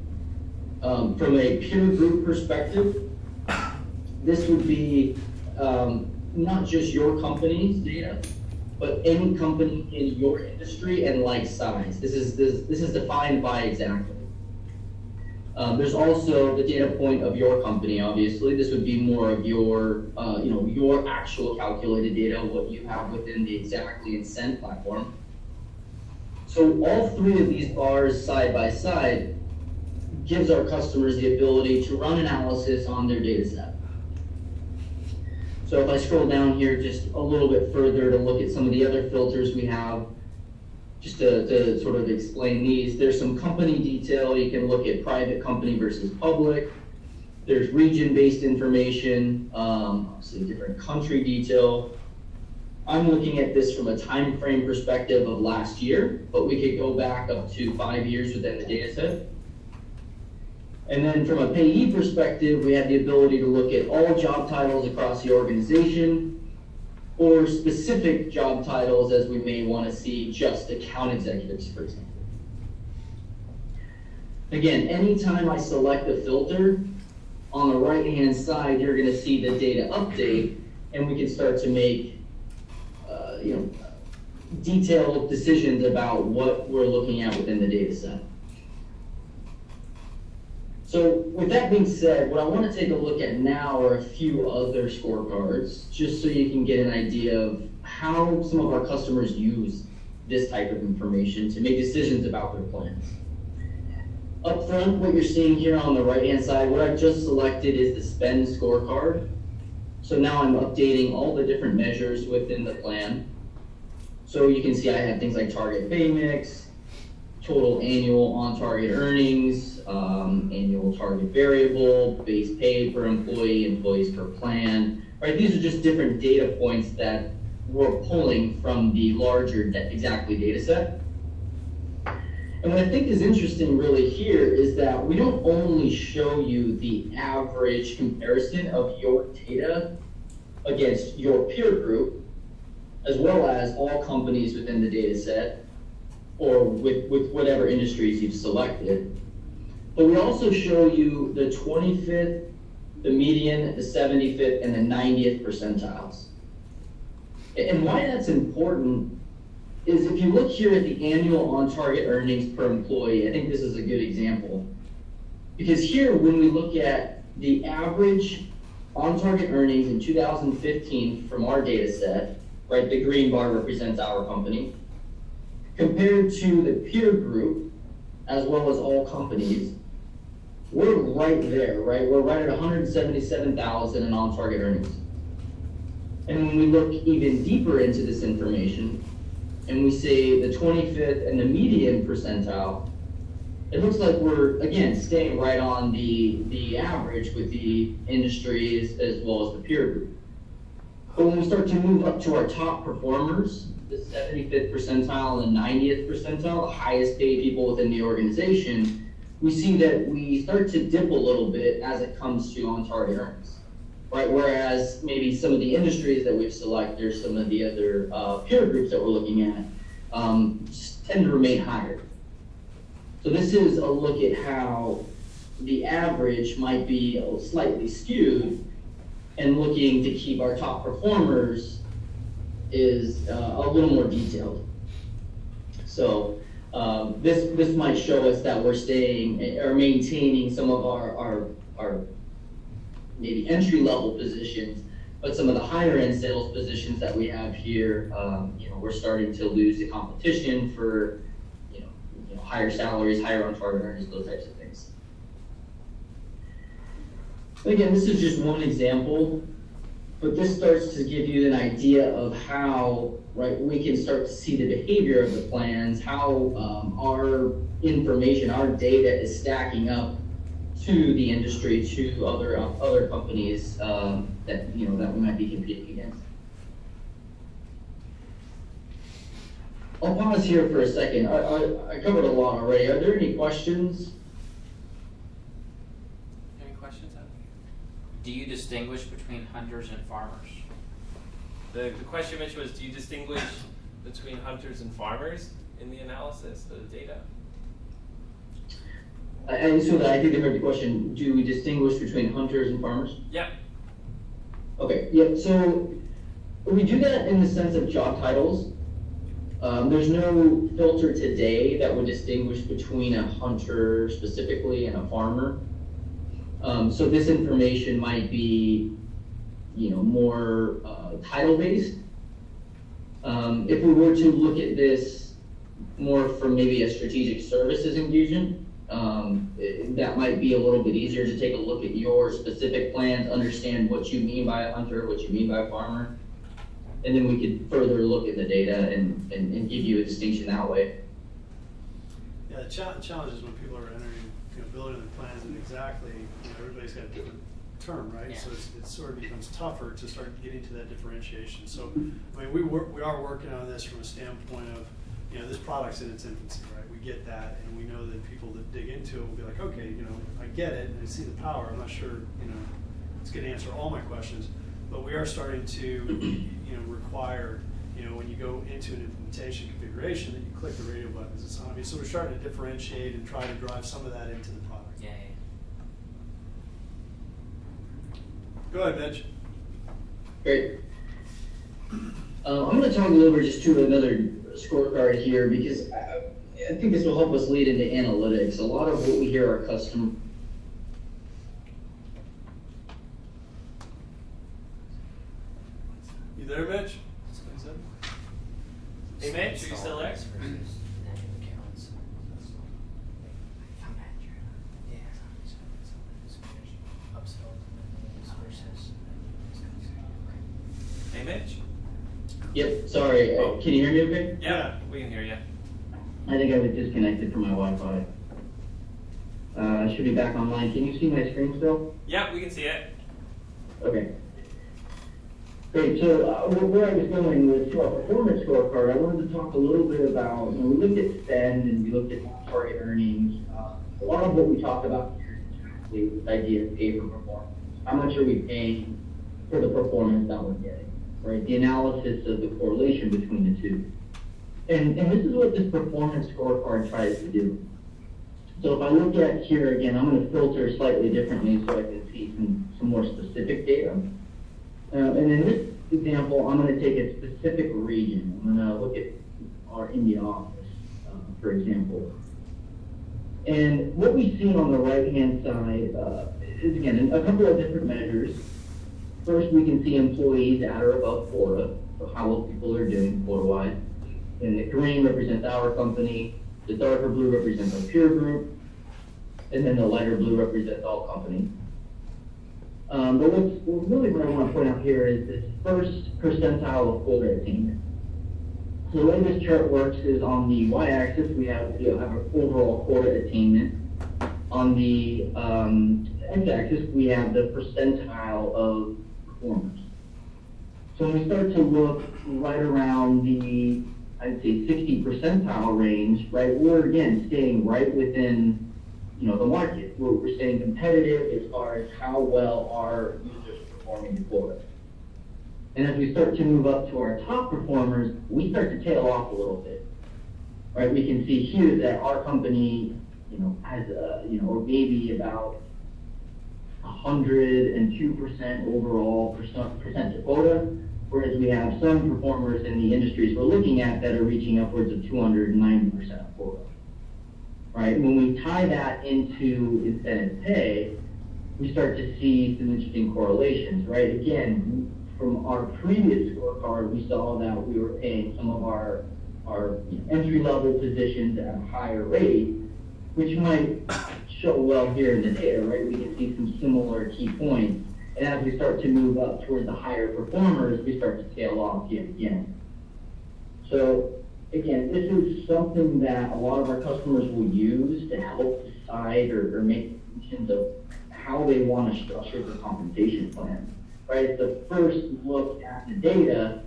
From a peer group perspective, this would be not just your company's data, but any company in your industry and like size. This is defined by Xactly. There's also the data point of your company, obviously. This would be more of your, your actual calculated data, what you have within the Xactly and Send platform. So all three of these bars side by side gives our customers the ability to run analysis on their data set. So if I scroll down here just a little bit further to look at some of the other filters we have, just to sort of explain these, there's some company detail. You can look at private company versus public. There's region-based information, obviously different country detail. I'm looking at this from a time frame perspective of last year, but we could go back up to 5 years within the data set. And then from a payee perspective, we have the ability to look at all job titles across the organization, or specific job titles as we may want to see just account executives, for example. Again, anytime I select a filter, on the right-hand side, you're going to see the data update, and we can start to make detailed decisions about what we're looking at within the data set. So with that being said, what I want to take a look at now are a few other scorecards, just so you can get an idea of how some of our customers use this type of information to make decisions about their plans. Up front, what you're seeing here on the right-hand side, what I've just selected is the spend scorecard. So now I'm updating all the different measures within the plan. So you can see I have things like target pay mix, total annual on-target earnings, annual target variable, base pay per employee, employees per plan, right? These are just different data points that we're pulling from the larger Xactly data set. And what I think is interesting really here is that we don't only show you the average comparison of your data against your peer group, as well as all companies within the data set, or with whatever industries you've selected. But we also show you the 25th, the median, the 75th, and the 90th percentiles. And why that's important is if you look here at the annual on-target earnings per employee, I think this is a good example. Because here, when we look at the average on-target earnings in 2015 from our data set, right, the green bar represents our company, compared to the peer group, as well as all companies, we're right there, right? We're right at 177,000 in on-target earnings. And when we look even deeper into this information, and we say the 25th and the median percentile, it looks like we're, again, staying right on the average with the industries as well as the peer group. But when we start to move up to our top performers, the 75th percentile and the 90th percentile, the highest paid people within the organization, we see that we start to dip a little bit as it comes to on-target earnings, right? Whereas maybe some of the industries that we've selected or some of the other peer groups that we're looking at tend to remain higher. So this is a look at how the average might be slightly skewed and looking to keep our top performers is a little more detailed. So this might show us that we're staying or maintaining some of our maybe entry-level positions, but some of the higher-end sales positions that we have here, we're starting to lose the competition for higher salaries, higher on-target earnings, those types of things. Again, this is just one example, but this starts to give you an idea of how, we can start to see the behavior of the plans, how our information, our data is stacking up to the industry, to other companies that we might be competing against. I'll pause here for a second. I covered a lot already. Are there any questions? Any questions? Do you distinguish between hunters and farmers? The question, Mitch, was do you distinguish between hunters and farmers in the analysis of the data? And so I think I heard the question, do we distinguish between hunters and farmers? Yeah. Okay, yeah, so we do that in the sense of job titles. There's no filter today that would distinguish between a hunter specifically and a farmer. So this information might be, more title-based. If we were to look at this more from maybe a strategic services engagement, that might be a little bit easier to take a look at your specific plans, understand what you mean by a hunter, what you mean by a farmer, and then we could further look at the data and give you a distinction that way. Yeah, the challenge is when people are entering, building their plans, and exactly, everybody's got a different term, right? Yeah. So it sort of becomes tougher to start getting to that differentiation. So, I mean, we are working on this from a standpoint of, this product's in its infancy, right? We get that, and we know that people that dig into it will be like, okay, I get it, and I see the power. I'm not sure, it's going to answer all my questions, but we are starting to, require, when you go into an implementation configuration, that you click the radio buttons and so on. I mean, so we're starting to differentiate and try to drive some of that into the product. Yeah. Go ahead, Mitch. Great. I'm going to talk a little bit just to another scorecard here because I think this will help us lead into analytics. A lot of what we hear our customer. You there, Mitch? Hey, Mitch, are you still there? Hey, Mitch? Yep, sorry. Can you hear me okay? Yeah, we can hear you. I think I was disconnected from my Wi-Fi. I should be back online. Can you see my screen still? Yeah, we can see it. Okay. Great, so where I was going was to our performance scorecard. I wanted to talk a little bit about, we looked at spend and we looked at target earnings. A lot of what we talked about here is exactly this idea of pay for performance. How much are we paying for the performance that we're getting, right? The analysis of the correlation between the two. And this is what this performance scorecard tries to do. So if I look at here again, I'm going to filter slightly differently so I can see some more specific data. And in this example, I'm going to take a specific region. I'm going to look at our India office, for example. And what we see on the right-hand side is, again, a couple of different measures. First, we can see employees at or above quota, so how well people are doing quota-wise. And the green represents our company, the darker blue represents our peer group, and then the lighter blue represents all companies. But what I want to point out here is this first percentile of quota attainment. So the way this chart works is on the y-axis, we have our overall quota attainment. On the x-axis, we have the percentile of performers. So when we start to look right around the, I'd say 60 percentile range, right, we're again staying right within the market. We're staying competitive as far as how well our users are performing the quota. And as we start to move up to our top performers, we start to tail off a little bit, right? We can see here that our company, has, or maybe about 102% overall percent to quota, whereas we have some performers in the industries we're looking at that are reaching upwards of 290% of quota. Right? When we tie that into incentive pay, we start to see some interesting correlations, right? Again, from our previous scorecard, we saw that we were paying some of our entry-level positions at a higher rate, which might show well here in the data, right? We can see some similar key points. And as we start to move up towards the higher performers, we start to tail off yet again. So again, this is something that a lot of our customers will use to help decide or make decisions of how they want to structure their compensation plan, right? It's the first look at the data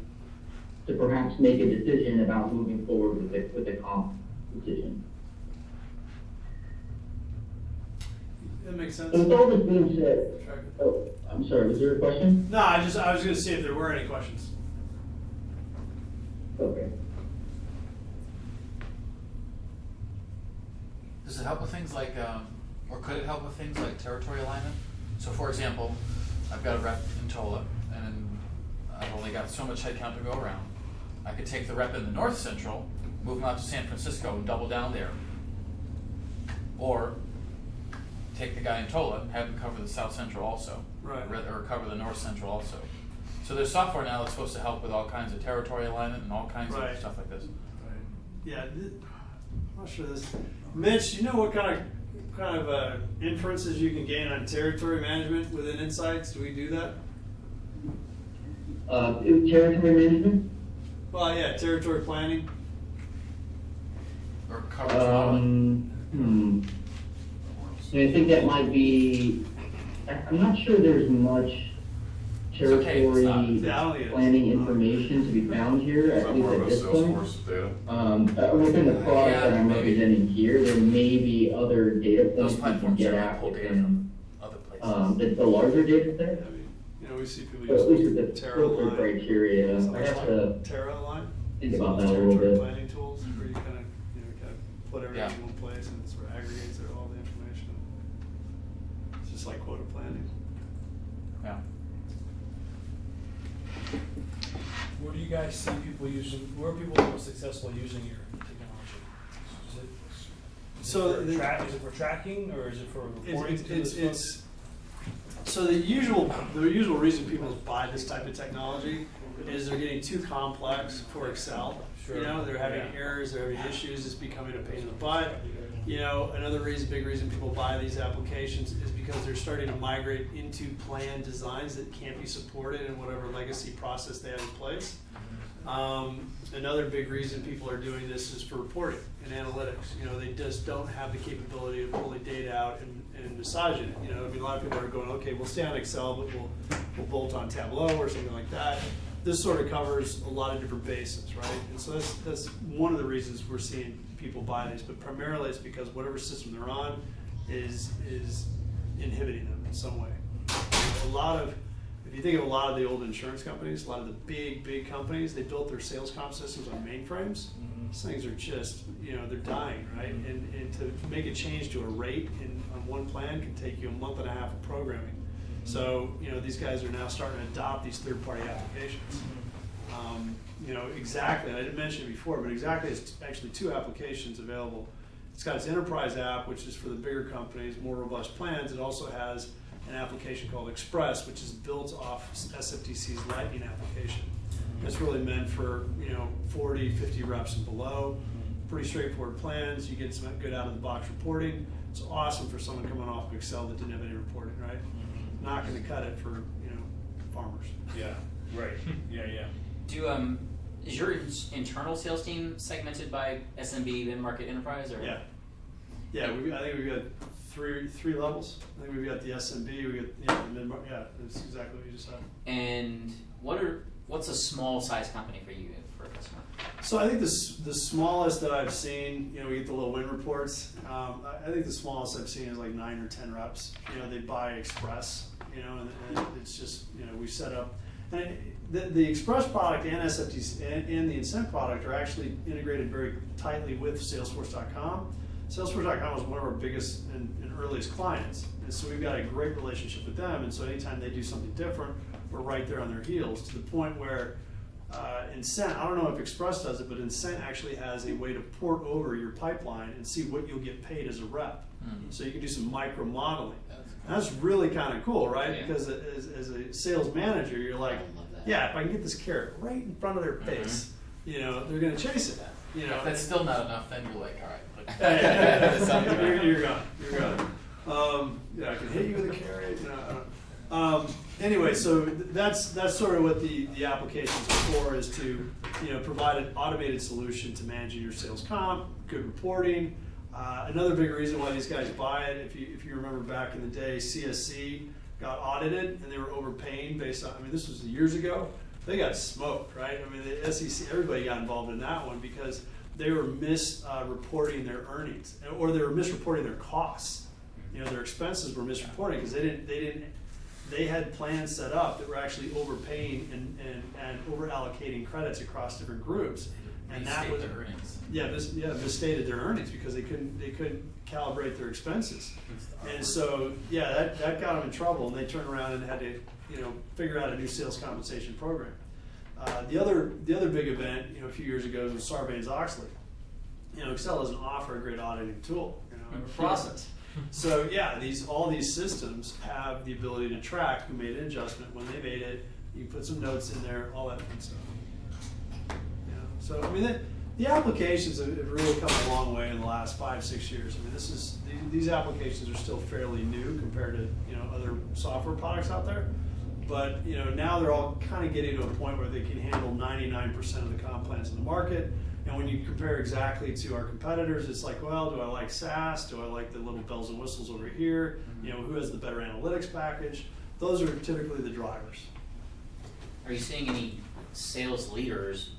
to perhaps make a decision about moving forward with the comp decision. That makes sense. So with all this being said, oh, I'm sorry, was there a question? No, I was going to see if there were any questions. Okay. Does it help with things like, or could it help with things like territory alignment? So for example, I've got a rep in Tola, and I've only got so much headcount to go around. I could take the rep in the North Central, move him out to San Francisco and double down there. Or take the guy in Tola and have him cover the South Central also. Right. Or cover the North Central also. So there's software now that's supposed to help with all kinds of territory alignment and all kinds of stuff like this. Right. Yeah, I'm not sure this. Mitch, you know what kind of inferences you can gain on territory management within Insights? Do we do that? Territory management? Well, yeah, territory planning. Or coverage modeling. I think that might be, I'm not sure there's much territory planning information to be found here, at least at this point. Within the product that I'm representing here, there may be other data points we can get at within the larger data set. I mean, you know, we see people But at least use with the Terra filter line. criteria, I have to Terra line. think Some about of that a those little territory bit. planning tools where you kind of put everything in one place and it sort of aggregates all the information. It's just like quota planning. Yeah. Where do you guys see people using, where are people most successful using your technology? Is it for tracking or is it for reporting to this folks? So the usual reason people buy this type of technology is they're getting too complex for Excel. Sure. You know, they're having errors, they're having issues, it's becoming a pain in the butt. You know, another big reason people buy these applications is because they're starting to migrate into plan designs that can't be supported in whatever legacy process they have in place. Another big reason people are doing this is for reporting and analytics. You know, they just don't have the capability of pulling data out and massaging it. You know, I mean, a lot of people are going, okay, we'll stay on Excel, but we'll bolt on Tableau or something like that. This sort of covers a lot of different bases, right? And so that's one of the reasons we're seeing people buy these, but primarily it's because whatever system they're on is inhibiting them in some way. If you think of a lot of the old insurance companies, a lot of the big companies, they built their sales comp systems on mainframes. These things are just, you know, they're dying, right? And to make a change to a rate on one plan can take you a month and a half of programming. So, you know, these guys are now starting to adopt these third-party applications. You know, Xactly, I didn't mention it before, but Xactly has actually 2 applications available. It's got its enterprise app, which is for the bigger companies, more robust plans. It also has an application called Express, which is built off SFTC's Lightning application. It's really meant for, you know, 40, 50 reps and below. Pretty straightforward plans. You get some good out-of-the-box reporting. It's awesome for someone coming off of Excel that didn't have any reporting, right? Not going to cut it for, you know, farmers. Yeah, right. Yeah. Is your internal sales team segmented by SMB, mid-market, enterprise, or? Yeah. I think we've got three levels. I think we've got the SMB, we got the mid-market. Yeah, that's exactly what you just said. And what's a small size company for you, for a customer? So I think the smallest that I've seen, you know, we get the little win reports. I think the smallest I've seen is like 9 or 10 reps. You know, they buy Express, you know, and it's just, you know, we set up. And the Express product and SFTC and the Incent product are actually integrated very tightly with Salesforce.com. Salesforce.com was one of our biggest and earliest clients. And so we've got a great relationship with them. And so anytime they do something different, we're right there on their heels, to the point where Incent, I don't know if Express does it, but Incent actually has a way to port over your pipeline and see what you'll get paid as a rep. So you can do some micro modeling. That's really kind of cool, right? Yeah. Because as a sales manager, you're like, yeah, if I can get this carrot right in front of their face, you know, they're going to chase it. You know, If that's still not enough, then you're like, all right. you're gone. You're gone. Yeah, I can hit you with a carrot. You know, anyway, so that's sort of what the applications are for, is to, you know, provide an automated solution to managing your sales comp, good reporting. Another big reason why these guys buy it, if you remember back in the day, CSC got audited and they were overpaying based on, I mean, this was years ago. They got smoked, right? I mean, the SEC, everybody got involved in that one because they were misreporting their earnings, or they were misreporting their costs. You know, their expenses were misreporting because they had plans set up that were actually overpaying and over allocating credits across different groups. And that was their earnings. Misstated their earnings because they couldn't calibrate their expenses. And so that got them in trouble, and they turned around and had to, you know, figure out a new sales compensation program. The other big event, you know, a few years ago was Sarbanes-Oxley. You know, Excel doesn't offer a great auditing tool, you know, or process. So all these systems have the ability to track who made an adjustment, when they made it. You can put some notes in there, all that fun stuff. You know, so I mean, the applications have really come a long way in the last 5-6 years. I mean, these applications are still fairly new compared to, you know, other software products out there. But, you know, now they're all kind of getting to a point where they can handle 99% of the comp plans in the market. And when you compare Xactly to our competitors, it's like, well, do I like SaaS? Do I like the little bells and whistles over here? You know, who has the better analytics package? Those are typically the drivers. Are you seeing any sales leaders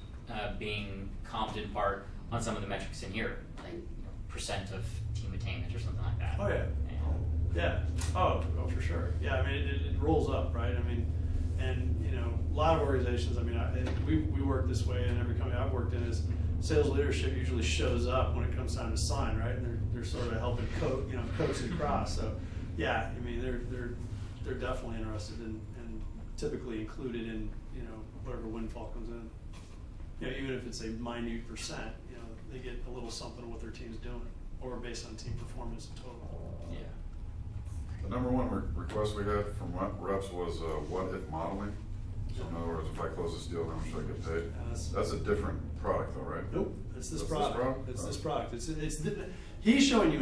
being comped in part on some of the metrics in here, like percent of team attainment or something like that? Oh, yeah. Yeah. Oh, for sure. Yeah, I mean, it rolls up, right? I mean, and, you know, a lot of organizations, I mean, we work this way, and every company I've worked in is sales leadership usually shows up when it comes time to sign, right? And they're sort of helping coach it across. So, yeah, I mean, they're definitely interested in, and typically included in, you know, whatever windfall comes in. You know, even if it's a minute percent, you know, they get a little something of what their team's doing, or based on team performance in total. Yeah. The number one request we had from reps was what-if modeling. So in other words, if I close this deal, how much should I get paid? That's a different product, though, right? Nope, it's this product. It's this product. He's showing you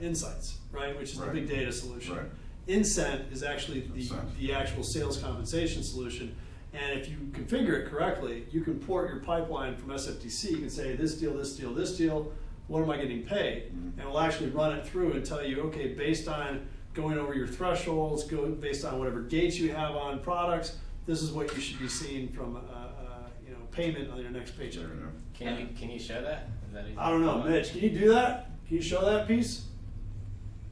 insights, right, which is the big data solution. Right. Incent is actually the actual sales compensation solution. And if you configure it correctly, you can port your pipeline from SFTC. You can say this deal, this deal, this deal. What am I getting paid? And we'll actually run it through and tell you, okay, based on going over your thresholds, based on whatever gates you have on products, this is what you should be seeing from you know, payment on your next paycheck. Can you show that? Is that easy? I don't know, Mitch. Can you do that? Can you show that piece?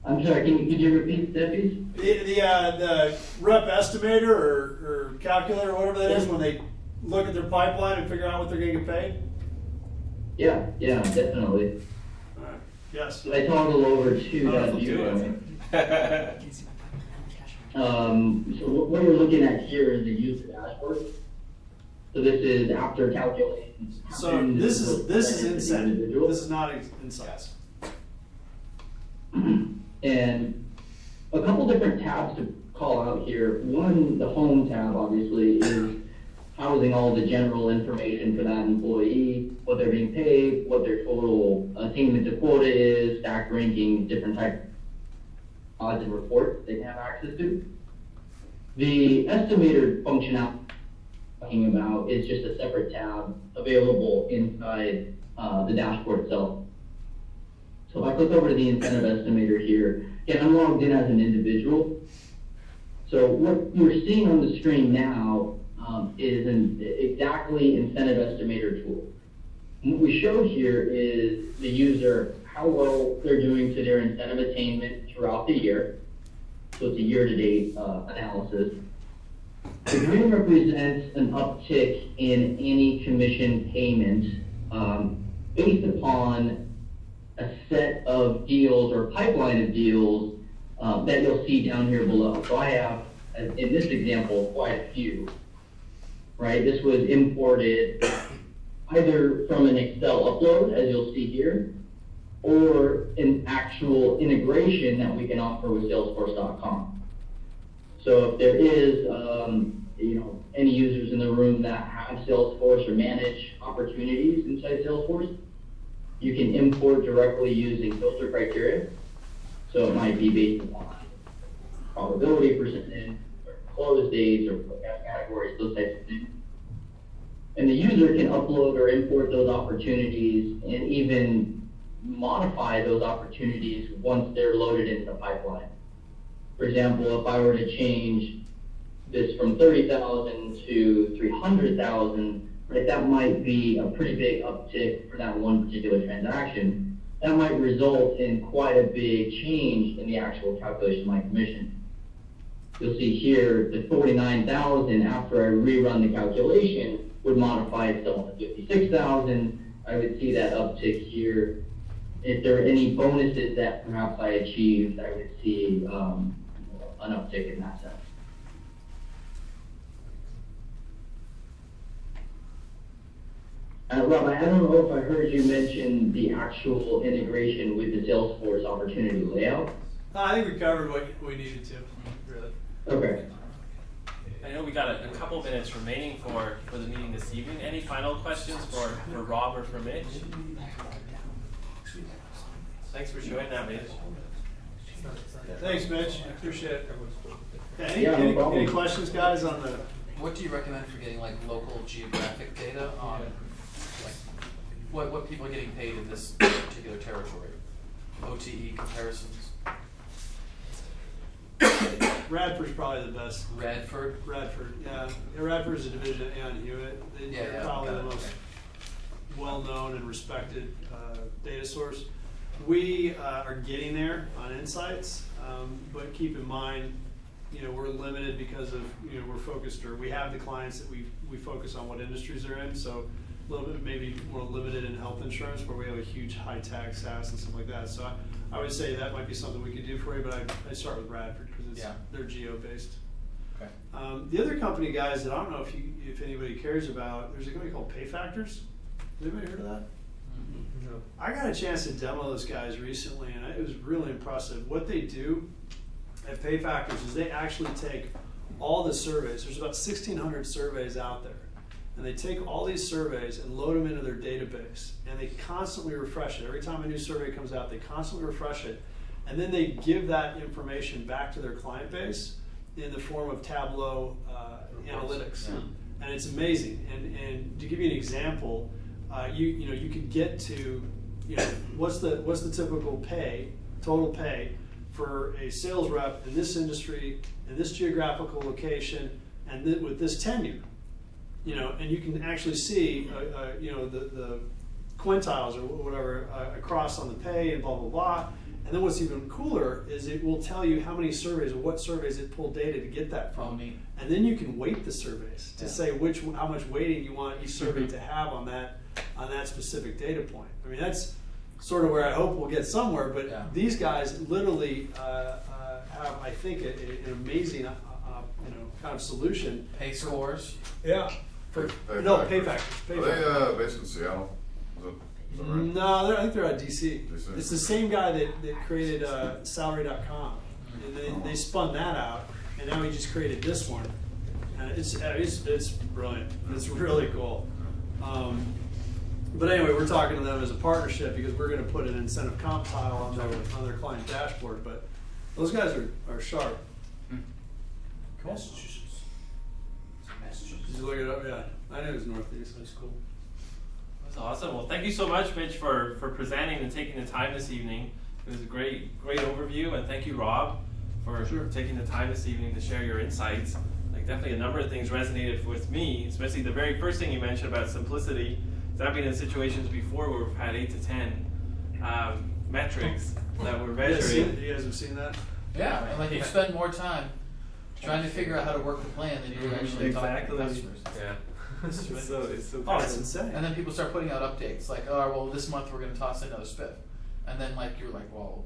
I'm sorry, could you repeat that piece? The rep estimator or calculator or whatever that is, when they look at their pipeline and figure out what they're going to get paid? Yeah, definitely. All right. Yes. I toggle over to that view. So what we're looking at here is the user dashboard. So this is after calculations. So this is Incent. This is not Insights. And a couple different tabs to call out here. One, the home tab, obviously, is housing all the general information for that employee, what they're being paid, what their total attainment to quota is, stack ranking, different types of odds and reports they can have access to. The estimator functionality I'm talking about is just a separate tab available inside the dashboard itself. So if I click over to the incentive estimator here, again, I'm logged in as an individual. So what you're seeing on the screen now is an Xactly incentive estimator tool. And what we show here is the user, how well they're doing to their incentive attainment throughout the year. So it's a year-to-date analysis. The green represents an uptick in any commission payment based upon a set of deals or pipeline of deals that you'll see down here below. So I have, in this example, quite a few, right? This was imported either from an Excel upload, as you'll see here, or an actual integration that we can offer with Salesforce.com. So if there is, any users in the room that have Salesforce or manage opportunities inside Salesforce, you can import directly using filter criteria. So it might be based upon probability percentage, or close dates, or categories, those types of things. And the user can upload or import those opportunities and even modify those opportunities once they're loaded into the pipeline. For example, if I were to change this from 30,000 to 300,000, right, that might be a pretty big uptick for that one particular transaction. That might result in quite a big change in the actual calculation of my commission. You'll see here the 49,000 after I rerun the calculation would modify itself to 56,000. I would see that uptick here. If there are any bonuses that perhaps I achieved, I would see an uptick in that sense. Rob, I don't know if I heard you mention the actual integration with the Salesforce opportunity layout. I think we covered what we needed to, really. Okay. I know we got a couple minutes remaining for the meeting this evening. Any final questions for Rob or for Mitch? Thanks for showing that, Mitch. Thanks, Mitch. I appreciate it. No any questions, guys, on the... What do you recommend for getting like local geographic data on like what people are getting paid in this particular territory? OTE comparisons. Radford's probably the best. Radford, yeah. Radford's a division of Aon Hewitt. They're probably the most well-known and respected data source. We are getting there on insights, but keep in mind, we're limited because of, we're focused, or we have the clients that we focus on what industries they're in, so a little bit maybe more limited in health insurance where we have a huge high-tech SaaS and stuff like that. So I would say that might be something we could do for you, but I start with Radford because they're geo-based. Okay. The other company, guys, that I don't know if anybody cares about, there's a company called PayFactors. Has anybody heard of that? Mm-hmm. No. I got a chance to demo those guys recently, and it was really impressive. What they do at PayFactors is they actually take all the surveys. There's about 1,600 surveys out there. And they take all these surveys and load them into their database. And they constantly refresh it. Every time a new survey comes out, they constantly refresh it. And then they give that information back to their client base in the form of Tableau analytics. Yeah. And it's amazing. And to give you an example, you could get to, what's the typical total pay for a sales rep in this industry, in this geographical location, and with this tenure. And you can actually see, the quintiles or whatever across on the pay and blah, blah, blah. And then what's even cooler is it will tell you how many surveys or what surveys it pulled data to get that from. Oh, neat. And then you can weight the surveys to say how much weighting you want each survey to have on that specific data point. I mean, that's sort of where I hope we'll get somewhere, but these guys literally have, I think, an amazing kind of solution. Pay scores? Yeah. PayFactors. Are they based in Seattle? Is that right? No, I think they're at DC. It's the same guy that created Salary.com. And they spun that out, and now he just created this one. And it's brilliant. It's really cool. But anyway, we're talking to them as a partnership because we're going to put an incentive comp tile on their client dashboard. But those guys are sharp. Cool. Did you look it up? Yeah, I knew it was Northeast. That's cool. That's awesome. Well, thank you so much, Mitch, for presenting and taking the time this evening. It was a great overview, and thank you, Rob, for taking the time this evening to share your insights. Like, definitely a number of things resonated with me, especially the very first thing you mentioned about simplicity. I've been in situations before where we've had 8 to 10 metrics that we're measuring. You guys have seen that? Yeah, and like you spend more time trying to figure out how to work the plan than you actually talking to customers. Yeah. It's so oh, it's insane. And then people start putting out updates like, oh, well, this month we're going to toss in another spiff. and then like you're like, well,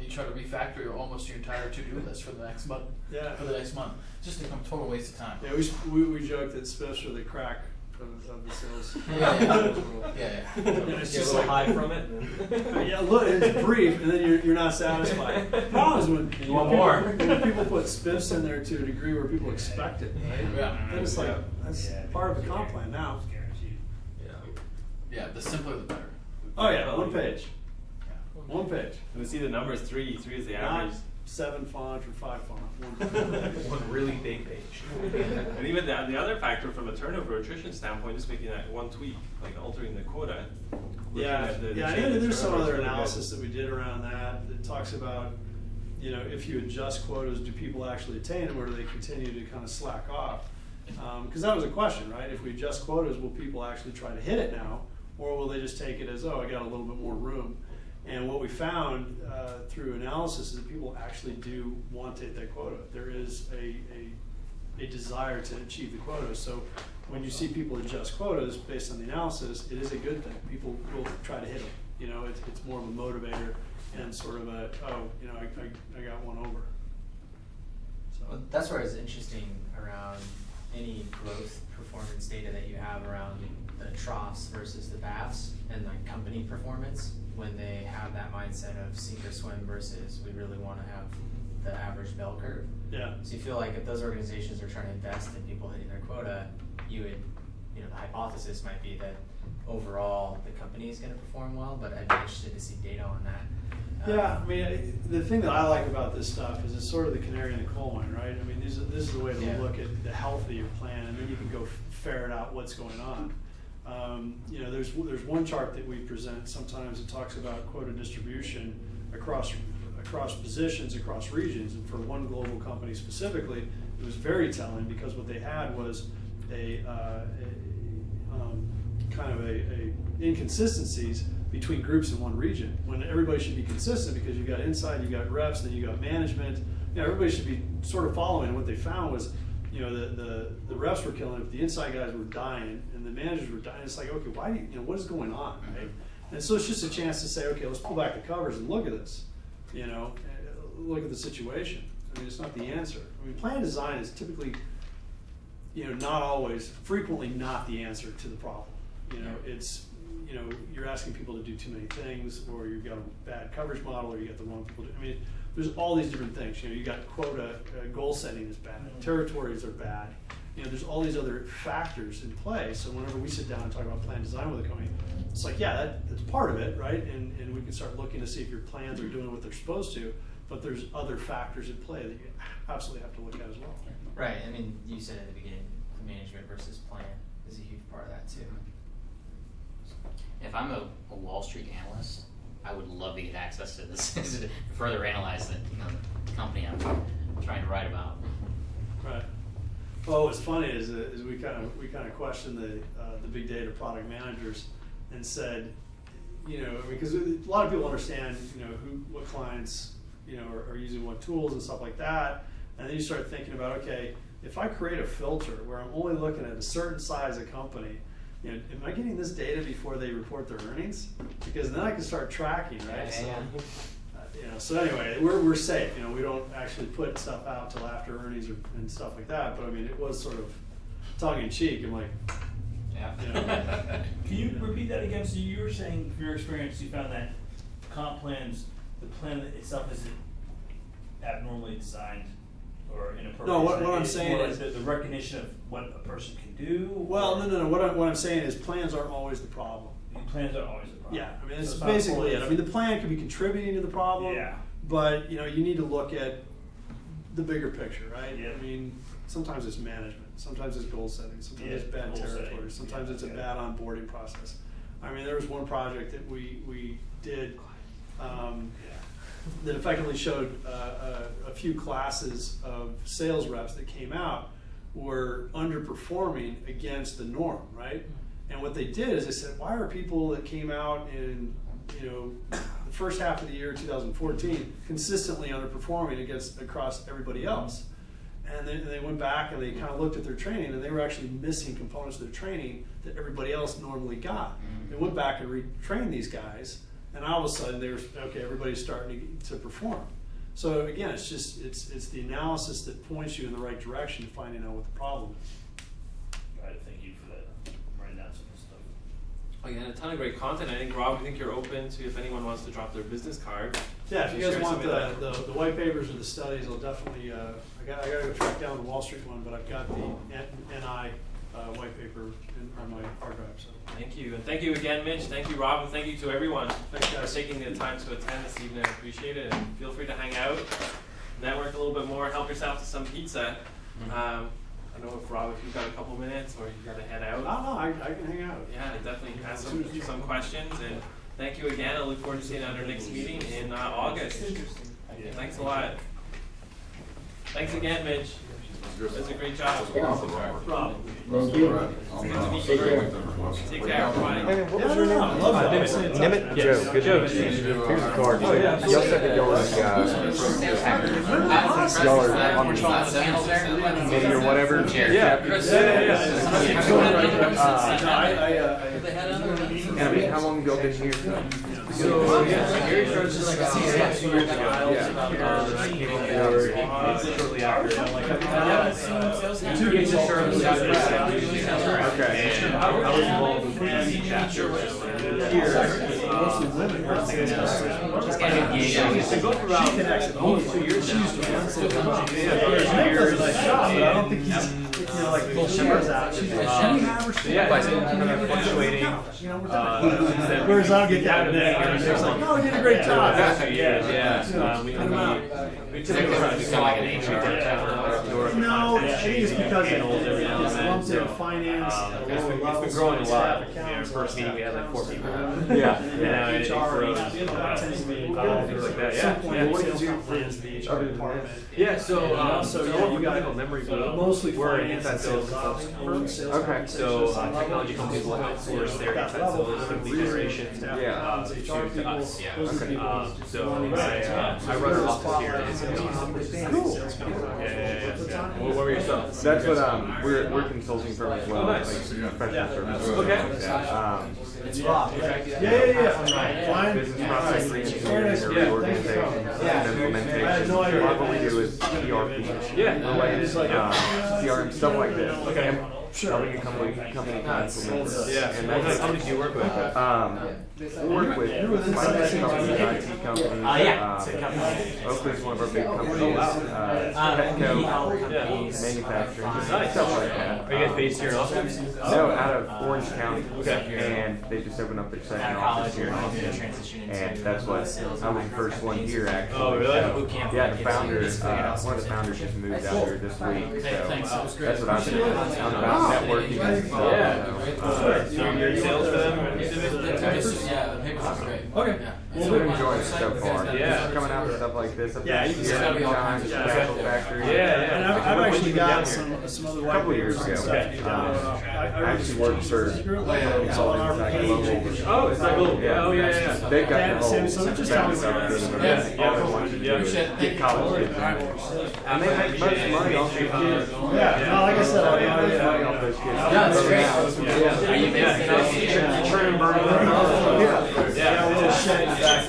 you try to refactor almost your entire to-do list for the next month. Yeah. For the next month, just a total waste of time. Yeah, we joked that Spiffs are the crack of the sales. Yeah. And it's Get a just little like, high from it. yeah, look, it's brief, and then you're not satisfied. The problem is when You want more. when people put spiffs in there to a degree where people expect it, right? Yeah. Then it's like, that's part of the comp plan now. Yeah, the simpler the better. Oh yeah, one page. One page. We see the numbers 3 is the Not average. 7 font or 5 font. One really big page. And even the other factor from a turnover attrition standpoint is making that one tweak, like altering the quota. looking Yeah, at the yeah. I know changes. there's some Turnover is other really good. analysis that we did around that that talks about, you know, if you adjust quotas, do people actually attain them, or do they continue to kind of slack off? Because that was a question, right? If we adjust quotas, will people actually try to hit it now, or will they just take it as, oh, I got a little bit more room? And what we found through analysis is that people actually do want to hit that quota. There is a desire to achieve the quota. So when you see people adjust quotas based on the analysis, it is a good thing. People will try to hit them. You know, it's more of a motivator and sort of a, oh, you know, I got one over. So Well, that's where it's interesting around any growth performance data that you have around the troughs versus the baths and like company performance when they have that mindset of sink or swim versus we really want to have the average bell curve. yeah. So you feel like if those organizations are trying to invest in people hitting their quota, you would, you know, the hypothesis might be that overall the company is going to perform well, but I'd be interested to see data on that. Yeah, I mean, the thing that I like about this stuff is it's sort of the canary in the coal mine, right? I mean, this is the way to Yeah. look at the health of your plan, and then you can go ferret out what's going on. You know, there's one chart that we present. Sometimes it talks about quota distribution across positions, across regions, and for one global company specifically, it was very telling because what they had was a inconsistencies between groups in one region, when everybody should be consistent because you've got inside, you've got reps, then you've got management. You know, everybody should be sort of following. And what they found was, you know, the reps were killing it, but the inside guys were dying, and the managers were dying. It's like, okay, why do you know, what is going on, right? And so it's just a chance to say, okay, let's pull back the covers and look at this, you know, look at the situation. I mean, it's not the answer. I mean, plan design is typically, you know, not always, frequently not the answer to the problem. You know, it's, you know, you're asking people to do too many things, or you've got a bad coverage model, or you got the wrong people. I mean, there's all these different things. You know, you got quota, goal setting is bad, territories are bad. You know, there's all these other factors in play. So whenever we sit down and talk about plan design with a company, it's like, yeah, that's part of it, right? And we can start looking to see if your plans are doing what they're supposed to, but there's other factors in play that you absolutely have to look at as well. Right, I mean, you said at the beginning, management versus plan is a huge part of that too. If I'm a Wall Street analyst, I would love to get access to this to further analyze the, you know, the company I'm trying to write about. Right. Well, what's funny is we kind of questioned the big data product managers and said, you know, because a lot of people understand, you know, what clients, you know, are using what tools and stuff like that, and then you start thinking about, okay, if I create a filter where I'm only looking at a certain size of company, you know, am I getting this data before they report their earnings? Because then I can start tracking, right? Yeah. You know, so anyway, we're safe. You know, we don't actually put stuff out till after earnings and stuff like that. But I mean, it was sort of tongue in cheek. I'm like, Yeah. you know, Can you repeat that again? So you were saying, from your experience, you found that comp plans, the plan itself isn't abnormally designed or inappropriate. No, what I'm It's saying more is- the recognition of what a person can do. well, no. What I'm saying is plans aren't always the problem. Plans are always a problem. Yeah, I mean, So it's it's not basically it. always- I mean, the plan could be contributing to the problem. Yeah. But you know, you need to look at the bigger picture, right? Yeah. I mean, sometimes it's management, sometimes it's goal setting, sometimes Yeah, it's bad goal setting. territory, sometimes Yeah, it's a yeah. bad onboarding process. I mean, there was one project that we did that effectively showed a few classes of sales reps that came out were underperforming against the norm, right? And what they did is they said, why are people that came out in, you know, the first half of the year 2014 consistently underperforming across everybody else? And then they went back and they kind of looked at their training, and they were actually missing components of their training that everybody else normally got. They went back and retrained these guys, and all of a sudden there's, okay, everybody's starting to perform. So again, it's the analysis that points you in the right direction to finding out what the problem is. All right, thank you for that. I'm writing down some of the stuff. Oh, yeah, and a ton of great content. I think, Rob, I think you're open to if anyone wants to drop their business card. Yeah, if you guys Share want some of that. the white papers or the studies, I'll definitely, I gotta go track down the Wall Street one, but I've got the NI white paper on my hard drive, so. Thank you, and thank you again, Mitch. Thank you, Rob, and thank you to everyone Thanks, for guys. taking the time to attend this evening. I appreciate it, and feel free to hang out, network a little bit more, help yourself to some pizza. I don't know if Rob, if you've got a couple minutes or you've got to head out. No, I can hang out. Yeah, definitely ask some questions, and thank you again. I look forward to seeing you at our next meeting in August. Thanks a lot. Thanks again, Mitch. That's a great job. Rob. Thank you. Take care. Take care, everybody. What was your name? I love that. Nimit? Joe. Good to meet you. Here's the card. Oh, yeah. Y'all said that y'all were y'all are on the committee or whatever. Yeah. And I mean, how long have y'all been here? So, Gary started this like 2 years ago. I came on board shortly after. 2 years after. Okay. And I was involved with the Untitled Chapter here. To go for about almost 2 years now. I don't think he's, like full shimmers out. Kind of fluctuating. Whereas I don't get that in there. It's like, no, he did a great job. We typically try to become like an HV. No, I think it's because it's lumped in finance at a lower level. It's been growing a lot. Accounts, First meeting we had like 4 people. Yeah. And HR, that tends to be things like that. at some point, Yeah. sales compliance, the HR department. Yeah, so you got memory mostly we're an finance inside and sales sales ops, consulting firm. Okay. So technology companies will outsource their inside sales lead generation Yeah. to us. Yeah. So I run our office here in Cool. What were your thoughts? That's what we're consulting firm as well, like professional services. Okay. It's Rob. Yeah. Fine. Business process reengineering or reorganization and implementation. I had no idea. A lot of what we do is ERP. Yeah. Related, CRM, stuff like this. Okay. Helping a company implement this. Yeah. And What kind of that's, companies do you work with? we work with finance companies, IT companies. Oakland's one of our big companies. Petco, manufacturing, stuff like that. Are you guys based here in Austin? No, out of Orange County. Okay. And they just opened up their second office here in Austin. And that's what, I was the first one here actually. Oh, really? So, yeah, the founder, one of the founders just moved out here this week. So that's what I'm doing. I'm about networking and stuff. Yeah. So you're in sales for them? Yeah, the papers are great. Okay. Well, we're enjoying it so far. Yeah. Coming out with stuff like this. Yeah, you can see every time. Yeah. Factory. Yeah. And I've actually got some other white Couple years papers and ago. stuff to download. I actually worked for consulting Xactly. Oh, it's like little. Yeah. Oh, yeah. They've got the whole So just tell me thing. All they want you to do is get college kids in. And they make much money off these kids. Yeah, no, like I said, They make money off those kids. Yeah, that's great. Yeah. Are you Yeah. Churn and burn. Yeah, a little shed in the back.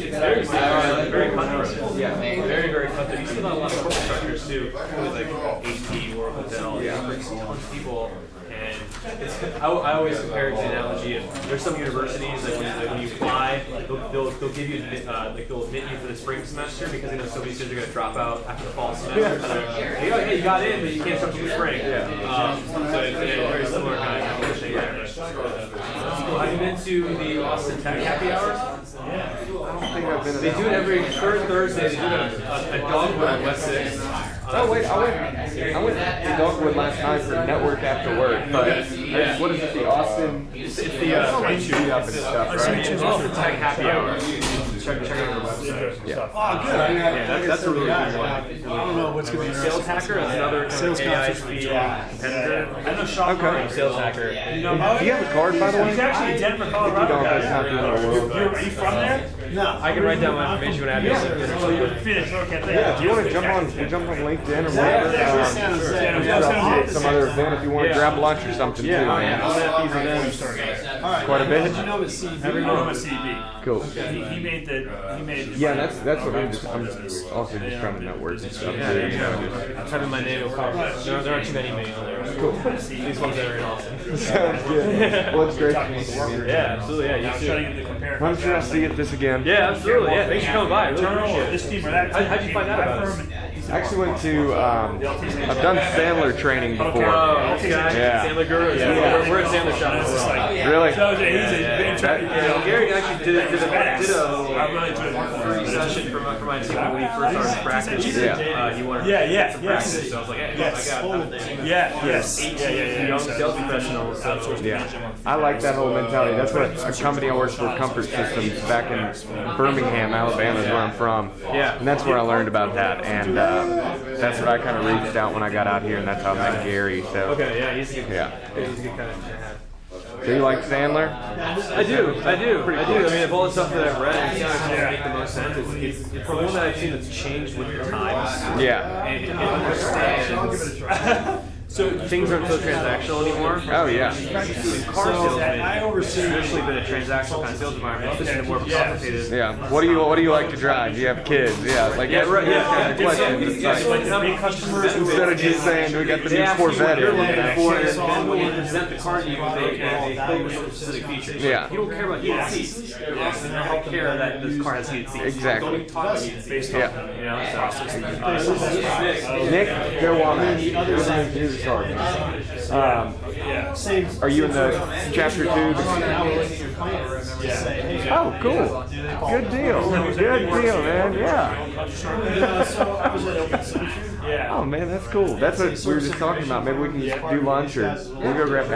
Very cutthroat. Yeah. Very, very cutthroat. You see that a lot of corporate structures too, with like HP, Oracle, Dell, a bunch of people. And I always compare it to the analogy of there's some universities like when you apply, they'll give you they'll admit you for the spring semester because they know so many students are going to drop out after the fall semester. So they go, hey, you got in, but you can't start till the spring. So it's a very similar kind of thing there. Have you been to the Austin Tech Happy Hours? I don't think I've been to They that do it one. every third Thursday. They do it at Dogwood on West 6. Oh wait, I went to Dogwood last night for network after work, but what is it, the Austin? It's the trade up and stuff, right? It's Austin Tech Happy Hour. Check out their website. Yeah. Oh, good. Yeah, that's a really good one. I don't know what's going to be Sales Hacker is another kind of AA-ISP competitor. I know Sean Okay. Sales Hacker. Do you have a card, by the way? He's actually in Denver, You Colorado. don't, that's not the end of the world. Are you from there? No. I can write down my information when I have your LinkedIn or Oh, you're something. finished. Okay, thank Yeah, do you want to jump on LinkedIn or whatever? Some other event if you want to grab lunch or something too, man. I'll have these events. quite a bit. Everyone was CB. Cool. He made the. Yeah, that's what I'm also just trying to network and stuff. Yeah, there you go. I'm typing my name. There aren't too many names on there. Cool. These ones that are in Austin. Sounds good. Well, it's great to meet you. Yeah, absolutely. Yeah, you too. I'm sure I'll see you at this again. Yeah, absolutely. Yeah, thanks for coming by. I really appreciate it. This team or that team. How'd you find out about us? I actually went to, I've done Sandler training before. Oh, okay. Yeah. Sandler Guru? Yeah. We're at Sandler Shop as well. Really? Gary actually did a free session for my team when we first started practice. He wanted to get some practice, so I was like, hey, I got young sales professionals. Yeah. I like that whole mentality. That's what a company I worked for, Comfort Systems, back in Birmingham, Alabama is where I'm from. Yeah. And that's where I learned about that. And that's what I kind of reached out when I got out here, and that's how I met Gary. So. Okay, yeah, he's a good Yeah. He's a good kind of have. Do you like Sandler? I do. I mean, of all the stuff that I've read, it seems to make the most sense. It's the one that I've seen that's changed with the times. Yeah. And it understands. So things aren't so transactional anymore. Oh yeah. Car sales has traditionally been a transactional kind of sales environment. It's just more consultative. Yeah. What do you like to drive? Do you have kids? Yeah. Like Yeah, right. that's kind of the question. It's like, big customers instead of just saying we got the new Corvette you're in, looking you know? for, and then when you present the car to you, they play with some specific features. Yeah. You don't care about heated seats. You don't care that this car has heated seats. Exactly. Don't even talk about heated seats. Yeah. You know, Nick, they're woman. Here's a charge. Are you in the chapter 2? Oh, cool. Good deal. Good deal, man. Yeah. Oh, man, that's cool. That's what we were just talking about. Maybe we can just do lunch or we'll go grab that.